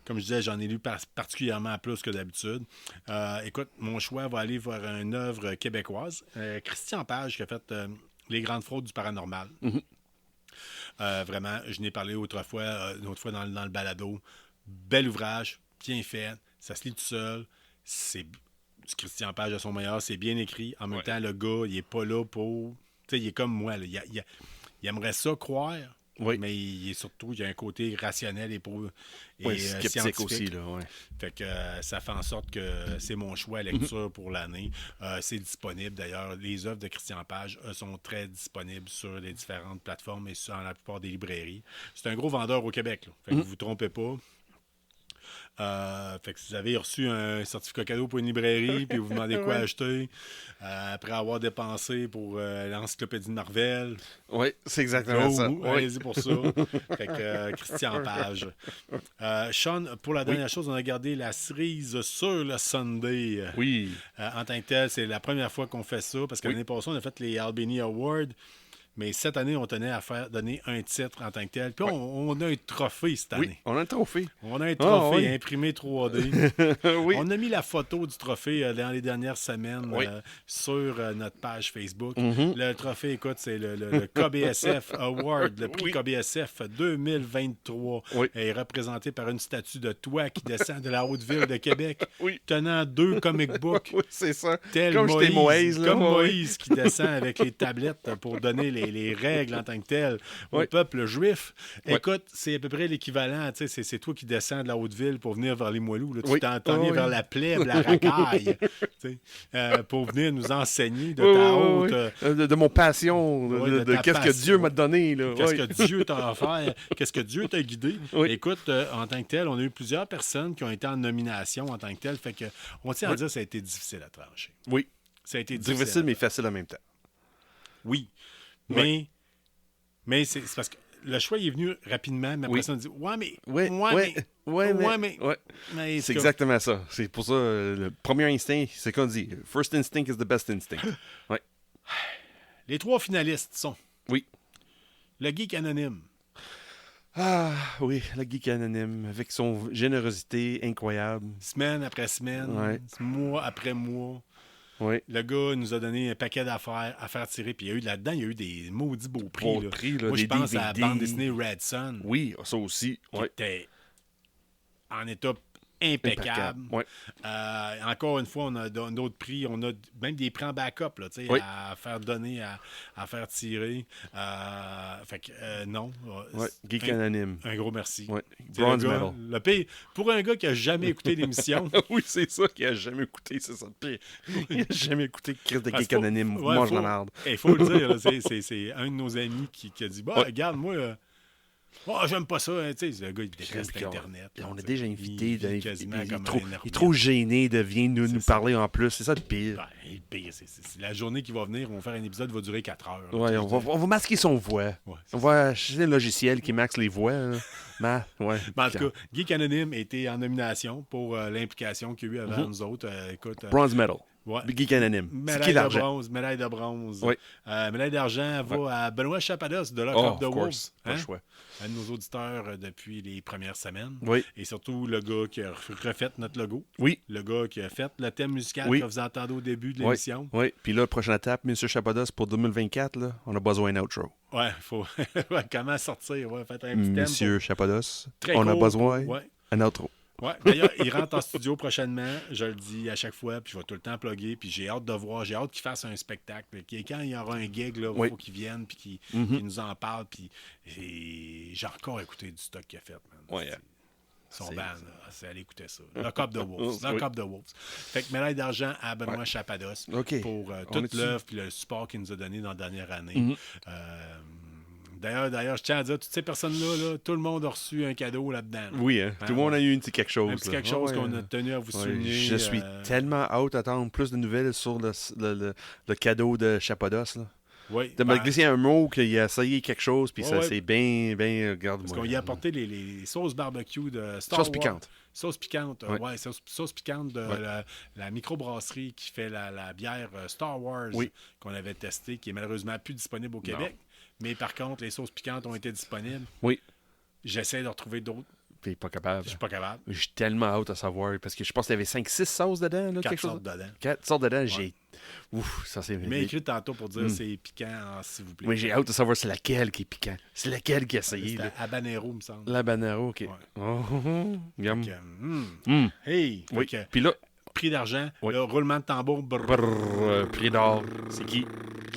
Comme je disais, j'en ai lu particulièrement plus que d'habitude. Écoute, mon choix va aller vers une œuvre québécoise. Christian Page qui a fait Les grandes fraudes du paranormal. Vraiment, je n'ai parlé une autre fois dans le balado. Bel ouvrage, bien fait, ça se lit tout seul. C'est du Christian Page à son meilleur, c'est bien écrit. En même temps, le gars, il est pas là pour... Tu sais, il est comme moi. Là. Il aimerait ça croire, mais il y a un côté rationnel et sceptique scientifique aussi. Là, Fait que ça fait en sorte que c'est mon choix à lecture pour l'année. C'est disponible d'ailleurs. Les œuvres de Christian Page sont très disponibles sur les différentes plateformes et sur la plupart des librairies. C'est un gros vendeur au Québec. Là. Fait que vous vous trompez pas. Fait que si vous avez reçu un certificat cadeau pour une librairie puis vous vous demandez quoi acheter après avoir dépensé pour l'encyclopédie de Marvel. Oui, c'est exactement ça. Allez-y pour ça. Fait que Christian Page. Sean, pour la dernière chose, on a gardé la cerise sur le Sunday. Oui. En tant que tel, c'est la première fois qu'on fait ça parce que l'année passée, on a fait les Albany Awards. Mais cette année, on tenait à donner un titre en tant que tel. Puis on a un trophée cette année. Oui, on a un trophée. On a un trophée imprimé 3D. Oui. On a mis la photo du trophée dans les dernières semaines sur notre page Facebook. Le trophée, écoute, c'est le KBSF Award, le prix KBSF 2023. Est représenté par une statue de toi qui descend de la haute ville de Québec, tenant 2 comic books. Oui, c'est ça. Tel comme Moïse, Moïse. Là, comme Moïse qui descend avec les tablettes pour donner les règles en tant que telles au Ouais. peuple juif. Ouais. Écoute, c'est à peu près l'équivalent. Tu sais, c'est toi qui descends de la Haute-Ville pour venir vers les Moilous. Là. Tu Oui. t'en viens Oui. vers la plèbe, la racaille, tu sais, pour venir nous enseigner de Oui, ta oui, haute... oui. De mon passion, Ouais, de de ta qu'est-ce que passion. Dieu m'a donné. Là. Qu'est-ce Oui. que Dieu t'a offert? Qu'est-ce que Dieu t'a guidé? Oui. Écoute, en tant que tel, on a eu plusieurs personnes qui ont été en nomination en tant que tel. Fait que, on tient à dire que ça a été difficile à trancher. Oui. Ça a été Difficile, mais facile en même temps. Oui. Ouais. Mais c'est parce que le choix est venu rapidement, mais après Oui. ça, on dit ouais, mais. Oui, Ouais, oui, mais. oui, Ouais, mais. ouais. mais C'est exactement ça. C'est pour ça, le premier instinct, c'est qu'on dit. First instinct is the best instinct. Oui. Les 3 finalistes sont Oui. le Geek Anonyme, Ah, oui, la geek anonyme, avec son générosité incroyable. semaine après semaine, Ouais. mois après mois. Oui. Le gars nous a donné un paquet d'affaires à faire tirer. Puis il y a eu là-dedans, il y a eu des maudits beaux prix. Beaux là. prix, là, Moi, je des pense à la DVD. bande dessinée Red Sun, Oui, ça aussi. qui Oui. était en état impeccable. Oui. Encore une fois, on a d'autres prix. On a même des prix en backup là, tu sais, Oui. à faire donner, à faire tirer. Fait que non. Oui. Geek un, anonyme. un gros merci. Oui. C'est Bronze le gars- medal. le pire, pour un gars qui a jamais écouté l'émission, Oui, c'est ça qui a jamais écouté, c'est ça le pire. Il a jamais écouté Chris de Ah, Geek c'est pas- anonyme. ouais, Mange faut- la merde. il faut le dire, là, c'est un de nos amis qui a dit bah, Ouais. regarde, moi, j'aime pas ça. Hein, tu sais, le gars, il déteste Puis Internet. on là, a tu sais. déjà invité. Il vit quasiment Il est comme trop, un il est ermite. trop gêné de venir nous C'est ça. parler en plus. C'est ça le pire. Ben, le pire, c'est la journée qui va venir, on va faire un épisode qui va durer 4 heures. là, Ouais, tu sais, on va masquer son voix. Ouais, c'est On va acheter un logiciel qui maxe les voix. Là. Ouais. Mais en tout cas, Geek Anonyme était en nomination pour l'implication qu'il y a eu avant Mhm. nous autres. Écoute, Bronze medal. ouais. Geek anonyme. C'est qui Médaille de l'argent? bronze, médaille de bronze. Oui. Médaille d'argent va à Benoît Chapados de Lock Oh, Up the of Wolves. course. Pas le choix. Un de nos auditeurs depuis les premières semaines. Oui. Et surtout le gars qui a refait notre logo. Oui. Le gars qui a fait le thème musical Oui. que vous entendez au début de Oui. l'émission. Oui. Puis là, prochaine étape, M. Chapados, pour 2024, là, on a besoin d'un outro. Ouais, il faut. Ouais, comment sortir? Ouais, faites un petit thème. Monsieur Chapados, Très on a court besoin ouais. d'un outro. Ouais. D'ailleurs, il rentre en studio prochainement. Je le dis à chaque fois, puis je vais tout le temps plugger. Puis j'ai hâte de voir, j'ai hâte qu'il fasse un spectacle. Puis quand il y aura un gig, il Oui. faut qu'il vienne, puis qu'il Mhm. qu'il nous en parle. Puis j'ai encore écouté du stock qu'il a fait, man. Ouais. Son C'est- band, là, c'est aller écouter ça. Lock Up the Wolves. Lock Oui. Up the Wolves. Fait que médaille d'argent à Benoît Ouais. Chapados OK. pour On toute est-tu- l'œuvre puis le support qu'il nous a donné dans la dernière année. Mhm. D'ailleurs, je tiens à dire, toutes ces personnes-là, là, tout le monde a reçu un cadeau là-dedans. Oui, hein. Tout le monde a eu un petit quelque chose. Un petit là. quelque chose Ouais, qu'on a ouais. tenu à vous Ouais, souligner. je suis tellement hâte d'attendre plus de nouvelles sur le cadeau de Chapados. Là. Oui, De me ben, glisser un mot qu'il a essayé quelque chose, puis Ouais, ça ouais. c'est bien, regarde-moi. parce qu'on y a apporté les sauces barbecue de Star Sauce Wars. piquante. Sauce piquante, Ouais. ouais, sauce piquante de Ouais. la microbrasserie qui fait la bière Star Wars Oui. qu'on avait testée, qui est malheureusement plus disponible au Québec. Mais par contre, les sauces piquantes ont été disponibles. Oui. J'essaie de retrouver d'autres. Puis pas capable. Je suis pas capable. J'ai tellement hâte à savoir, parce que je pense qu'il y avait 5-6 sauces dedans. Là, 4 quelque chose. sortes dedans. 4 sortes dedans, j'ai... Ouf, ça c'est... Mais écrit tantôt pour dire Mm. c'est piquant, s'il vous plaît. Oui, j'ai hâte de savoir c'est laquelle qui est piquant. C'est laquelle qui a essayé. C'était là. habanero, me semble. La banero, OK. Ouais. Oh, yum. Fait que, hey! Oui. Fait que, Puis là, prix d'argent, Oui. le roulement de tambour, prix d'or, c'est qui?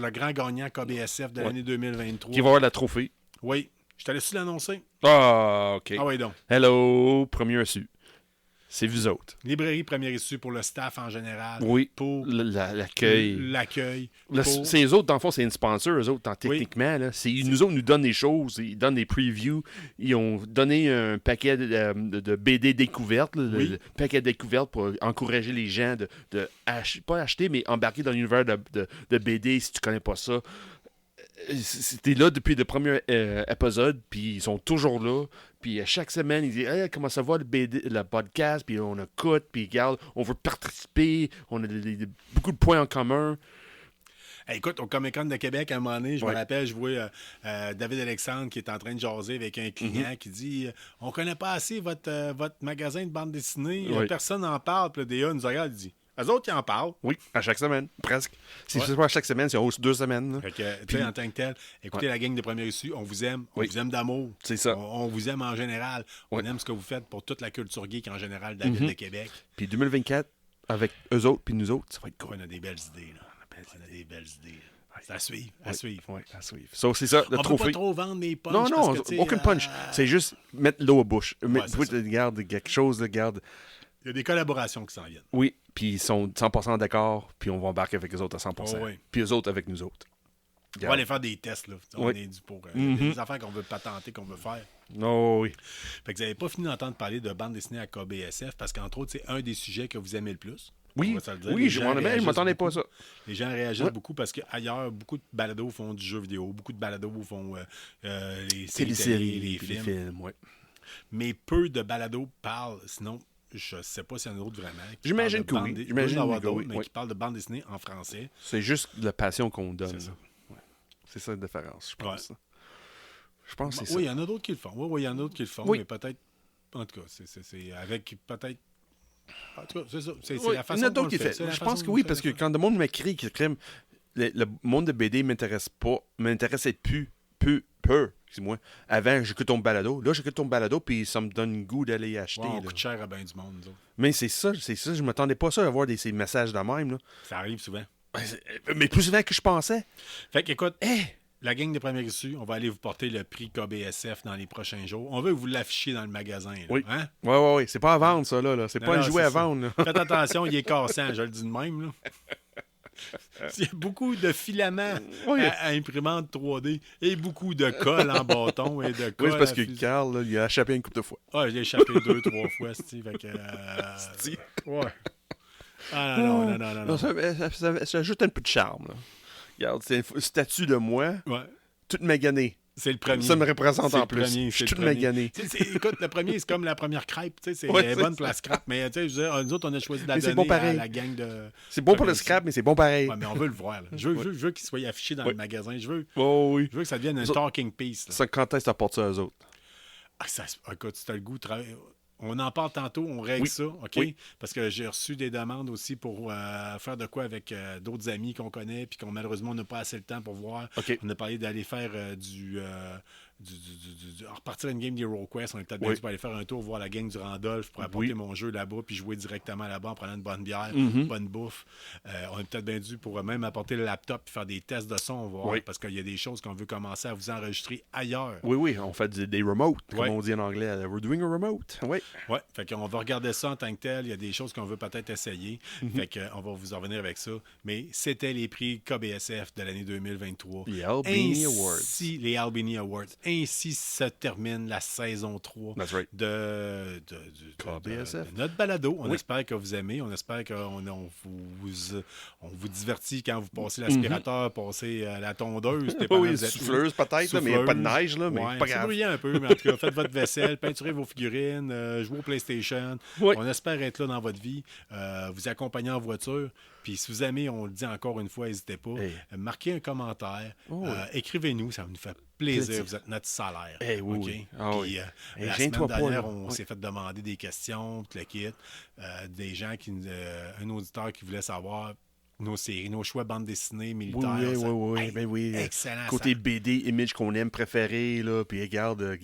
le grand gagnant KBSF de Ouais. l'année 2023. Qui va avoir la trophée. Oui. Je t'allais su l'annoncer. Ah, OK. Ah oui, donc. Hello, premier reçu. C'est vous autres. Librairie première issue pour le staff en général. Oui. Pour L'accueil. l'accueil. Là, pour- c'est eux autres, dans le fond, c'est une sponsor, eux autres, techniquement. Là, nous autres, nous donnent des choses, ils donnent des previews. Ils ont donné un paquet de BD découvertes, là, Oui. le paquet de découvertes pour encourager les gens pas acheter, mais embarquer dans l'univers de BD si tu connais pas ça. C'était là depuis le premier épisode, puis ils sont toujours là. Puis chaque semaine, ils disent hey, comment ça va le podcast, puis on écoute, puis regarde, on veut participer, on a beaucoup de points en commun. Hey, écoute, au Comic-Con de Québec, à un moment donné, je me Ouais. rappelle, je vois David Alexandre qui est en train de jaser avec un client qui dit on connaît pas assez votre magasin de bande dessinée, Ouais. personne n'en parle. Puis le DA nous regarde et dit eux autres, ils en parlent. Oui, à chaque semaine, presque. Si Ouais. c'est pas à chaque semaine, c'est aux 2 semaines. là. Fait que, tu sais, Puis- en tant que tel, écoutez la gang de première issue, on vous aime, on Oui. vous aime d'amour. C'est ça. On vous aime en général. On Ouais. aime ce que vous faites pour toute la culture geek en général de la ville de Québec. Puis 2024, avec eux autres, puis nous autres, ça va être cool. On a des belles idées, là. On a des belles idées. C'est à suivre, à suivre. Oui, à suivre. So, c'est ça, le On trophée. peut pas trop vendre mes punchs. Non, parce que, aucun punch. C'est juste mettre l'eau à bouche. c'est ça. Garde quelque chose, garde. Il y a des collaborations qui s'en viennent. Oui, puis ils sont 100% d'accord, puis on va embarquer avec les autres à 100%. Oh, oui. Puis eux autres avec nous autres. On va aller faire des tests, là. On est dû pour des affaires qu'on veut patenter, qu'on veut faire. Non, oui. Fait que vous n'avez pas fini d'entendre parler de bande dessinée à KBSF parce qu'entre autres, c'est un des sujets que vous aimez le plus. Oui, je m'attendais pas à ça. Les gens réagissent beaucoup parce qu'ailleurs, beaucoup de balados font du jeu vidéo, beaucoup de balados font les séries, les films. ouais. Mais peu de balados parlent, sinon, je ne sais pas s'il y en a d'autres vraiment. J'imagine que oui. J'imagine qu'il y en a d'autres, mais qui parlent de bande dessinée en français. C'est juste la passion qu'on donne. C'est ça. Ouais. C'est ça la différence, je pense. Ouais. Je pense que c'est Oui, il ça. y en a d'autres qui le font. Oui, il y en a d'autres qui le font, Oui. mais peut-être. En tout cas, c'est avec peut-être. En tout cas, c'est ça. C'est Oui, la façon il y en a dont d'autres on qui le fait. fait. Je pense que oui, parce que quand le monde m'écrit que le monde de BD m'intéressait plus, peu, excuse-moi. Avant, j'écoute ton balado. Là, j'écoute ton balado, puis ça me donne le goût d'aller acheter. Ouais, on là. coûte cher à bien du monde, nous autres. Mais c'est ça. Je m'attendais pas à ça, à avoir ces messages de même. Là. Ça arrive souvent. Mais plus souvent que je pensais. Fait qu'écoute, la gang de première issue, on va aller vous porter le prix KBSF dans les prochains jours. On veut vous l'afficher dans le magasin. Là, Oui. Hein? Oui. C'est pas à vendre, ça, là. C'est pas un jouet à vendre. Là. Faites attention, il est cassant, je le dis de même. Là. Il y a beaucoup de filaments à imprimante 3D et beaucoup de colle en bâton et de colle. Oui, c'est parce que Carl, là, il a échappé une couple de fois. Ah, je l'ai échappé 2-3 fois, Steve. Fait que, ouais. Ah non. Ça ajoute un peu de charme. Là. Regarde, c'est un statut de moi, toute maganée. C'est le premier. Ça me représente c'est en plus. Je suis toute maganée. Écoute, le premier, c'est comme la première crêpe. C'est bonne pour la scrap. Mais nous autres, on a choisi de la donner à la gang de... C'est bon pour le scrap, mais c'est bon pareil. Ouais, mais on veut le voir. Là. Je veux qu'il soit affiché dans le magasin. Je veux que ça devienne un talking piece. Là. Ça, quand est-ce que t'apportes ça aux autres? Écoute, si t'as le goût de travailler... On en parle tantôt, on règle ça, OK? Parce que j'ai reçu des demandes aussi pour faire de quoi avec d'autres amis qu'on connaît, puis qu'on malheureusement n'a pas assez le temps pour voir. On a parlé d'aller faire repartir une game d'Hero Quest. On est peut-être bien dû pour aller faire un tour, voir la gang du Randolph pour apporter mon jeu là-bas, puis jouer directement là-bas en prenant une bonne bière, une bonne bouffe. On est peut-être bien dû pour même apporter le laptop et faire des tests de son, voir, parce qu'il y a des choses qu'on veut commencer à vous enregistrer ailleurs. Oui, on fait des remotes, comme on dit en anglais. We're doing a remote. Oui, fait qu'on va regarder ça en tant que tel. Il y a des choses qu'on veut peut-être essayer. Fait qu'on va vous en revenir avec ça. Mais c'était les prix KBSF de l'année 2023. Les Albany Awards. Les Albany Awards. Ainsi se termine la saison 3 de notre balado. On espère que vous aimez. On espère qu'on vous divertit quand vous passez l'aspirateur, passez la tondeuse. Souffleuse peut-être, mais il n'y a pas de neige. Là, mais pas grave. C'est bruyant un peu, mais en tout cas, faites votre vaisselle, peinturez vos figurines, jouez au PlayStation. On espère être là dans votre vie, vous accompagner en voiture. Puis si vous aimez, on le dit encore une fois, n'hésitez pas. Marquez un commentaire. Écrivez-nous, ça nous fait plaisir. Vous êtes notre salaire. Puis, la semaine dernière, on s'est fait demander des questions, tout le kit. Des gens un auditeur qui voulait savoir nos séries, nos choix bandes dessinées militaires. Oui. Excellent. Côté BD, image qu'on aime préféré, là, puis regarde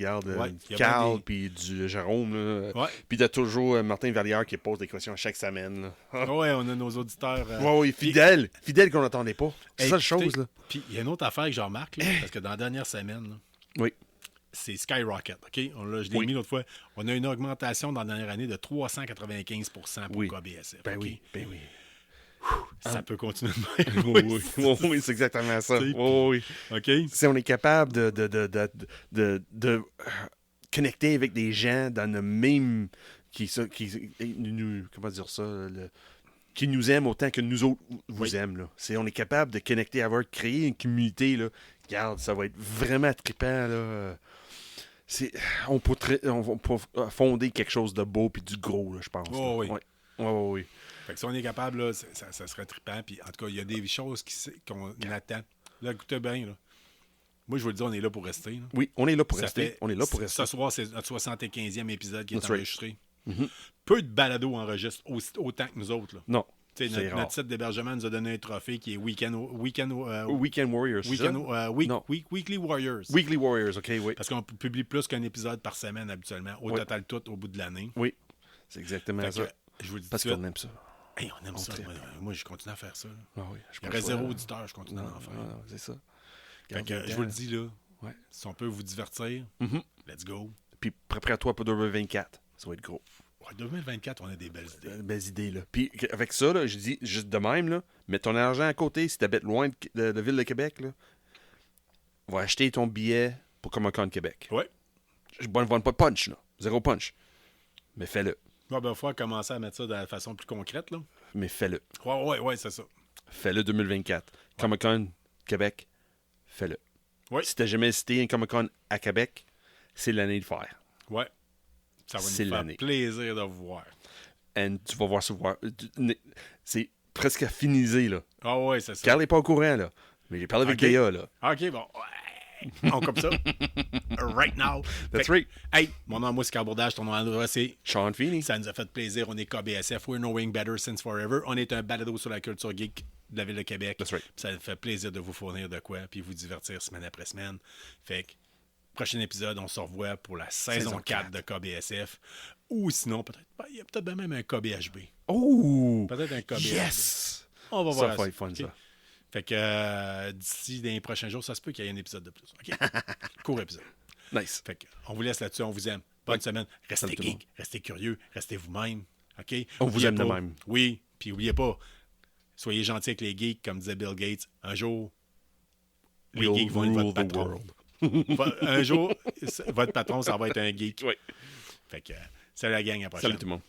Carl, puis du Jérôme, là. Puis t'as toujours Martin Vallière qui pose des questions chaque semaine. On a nos auditeurs. Fidèles qu'on n'attendait pas. C'est ça la chose, là. Puis il y a une autre affaire que je remarque, là, parce que dans la dernière semaine, là, c'est Skyrocket, OK? Je l'ai mis l'autre fois. On a une augmentation dans la dernière année de 395 pour KBSF. Ben oui. Ça peut continuer de même. Oui, c'est exactement ça. OK? Si on est capable de connecter avec des gens dans le même... comment dire ça? Qui nous aiment autant que nous autres vous aiment. Là. On est capable de connecter, créer une communauté. Là. Regarde, ça va être vraiment trippant. Là. On peut fonder quelque chose de beau et du gros, là, je pense. Oui. Fait que si on est capable, là, ça serait trippant. Puis, en tout cas, il y a des choses qu'on attend. Là, écoutez bien. Là. Moi, je vous le dis, on est là pour rester. Là. Oui, on est là pour rester. Ce soir, c'est notre 75e épisode qui est enregistré. Peu de balados enregistrent autant que nous autres. Là. Non. Notre site d'hébergement nous a donné un trophée qui est Weekend Warriors. Weekly Warriors. Weekly Warriors, OK, oui. Parce qu'on publie plus qu'un épisode par semaine habituellement. Au total, tout au bout de l'année. Oui, c'est exactement ça. Je vous dis parce qu'on aime ça. Hey, on aime ça. Moi, je continue à faire ça. Ah oui, Il y aurait 0 auditeur, je continue à en faire. Non, c'est ça. Fait que, je vous le dis, là, ouais. si on peut vous divertir, let's go. Puis prépare-toi pour 2024. Ça va être gros. Ouais, 2024, on a des belles idées. Belles idées, là. Puis avec ça, là, je dis juste de même, là, mets ton argent à côté si tu habites loin de la ville de Québec, là. Va acheter ton billet pour Comic-Con Québec. Oui. Je ne vends pas de punch, là. 0 punch. Mais fais-le. Ouais, ben, il faut commencer à mettre ça de la façon plus concrète, là. Mais fais-le. Ouais, c'est ça. Fais-le 2024. Comic-Con Québec, fais-le. Oui. Si tu n'as jamais visité un Comic-Con à Québec, c'est l'année de faire. Ouais. Ça va C'est nous faire l'année. plaisir de vous voir. Et tu vas voir ça. C'est presque finisé, là. Ah ouais, c'est ça. Carl n'est pas au courant, là. Mais j'ai parlé avec Ok. Gaïa, là. OK, bon. Ouais. On comme ça. Right now. That's Fait- right. Hey, mon nom, moi, c'est Carl Bourdage. Ton nom, André, c'est... Sean Feeney. Ça nous a fait plaisir. On est KBSF. We're knowing better since forever. On est un balado sur la culture geek de la ville de Québec. That's right. Puis ça nous fait plaisir de vous fournir de quoi puis vous divertir semaine après semaine. Fait que, prochain épisode, on se revoit pour la saison 4 de KBSF. Ou sinon, peut-être, il y a peut-être même un KBHB. Oh! Peut-être un KBHB. Yes! On va Ça voir va être fun, OK? ça. Fait que d'ici les prochains jours, ça se peut qu'il y ait un épisode de plus. OK? Court épisode. Nice. Fait que, on vous laisse là-dessus, on vous aime. Bonne semaine. Restez Salut tout le geek, restez curieux, restez vous-même. OK? On vous Oubliez aime de pas- même. Oui, puis oubliez pas, soyez gentils avec les geeks, comme disait Bill Gates. Un jour, les We'll geeks vont être votre rule the patron. world. Un jour, votre patron, ça va être un geek. Oui. Fait que, salut la gang, à la prochaine. Salut tout le monde.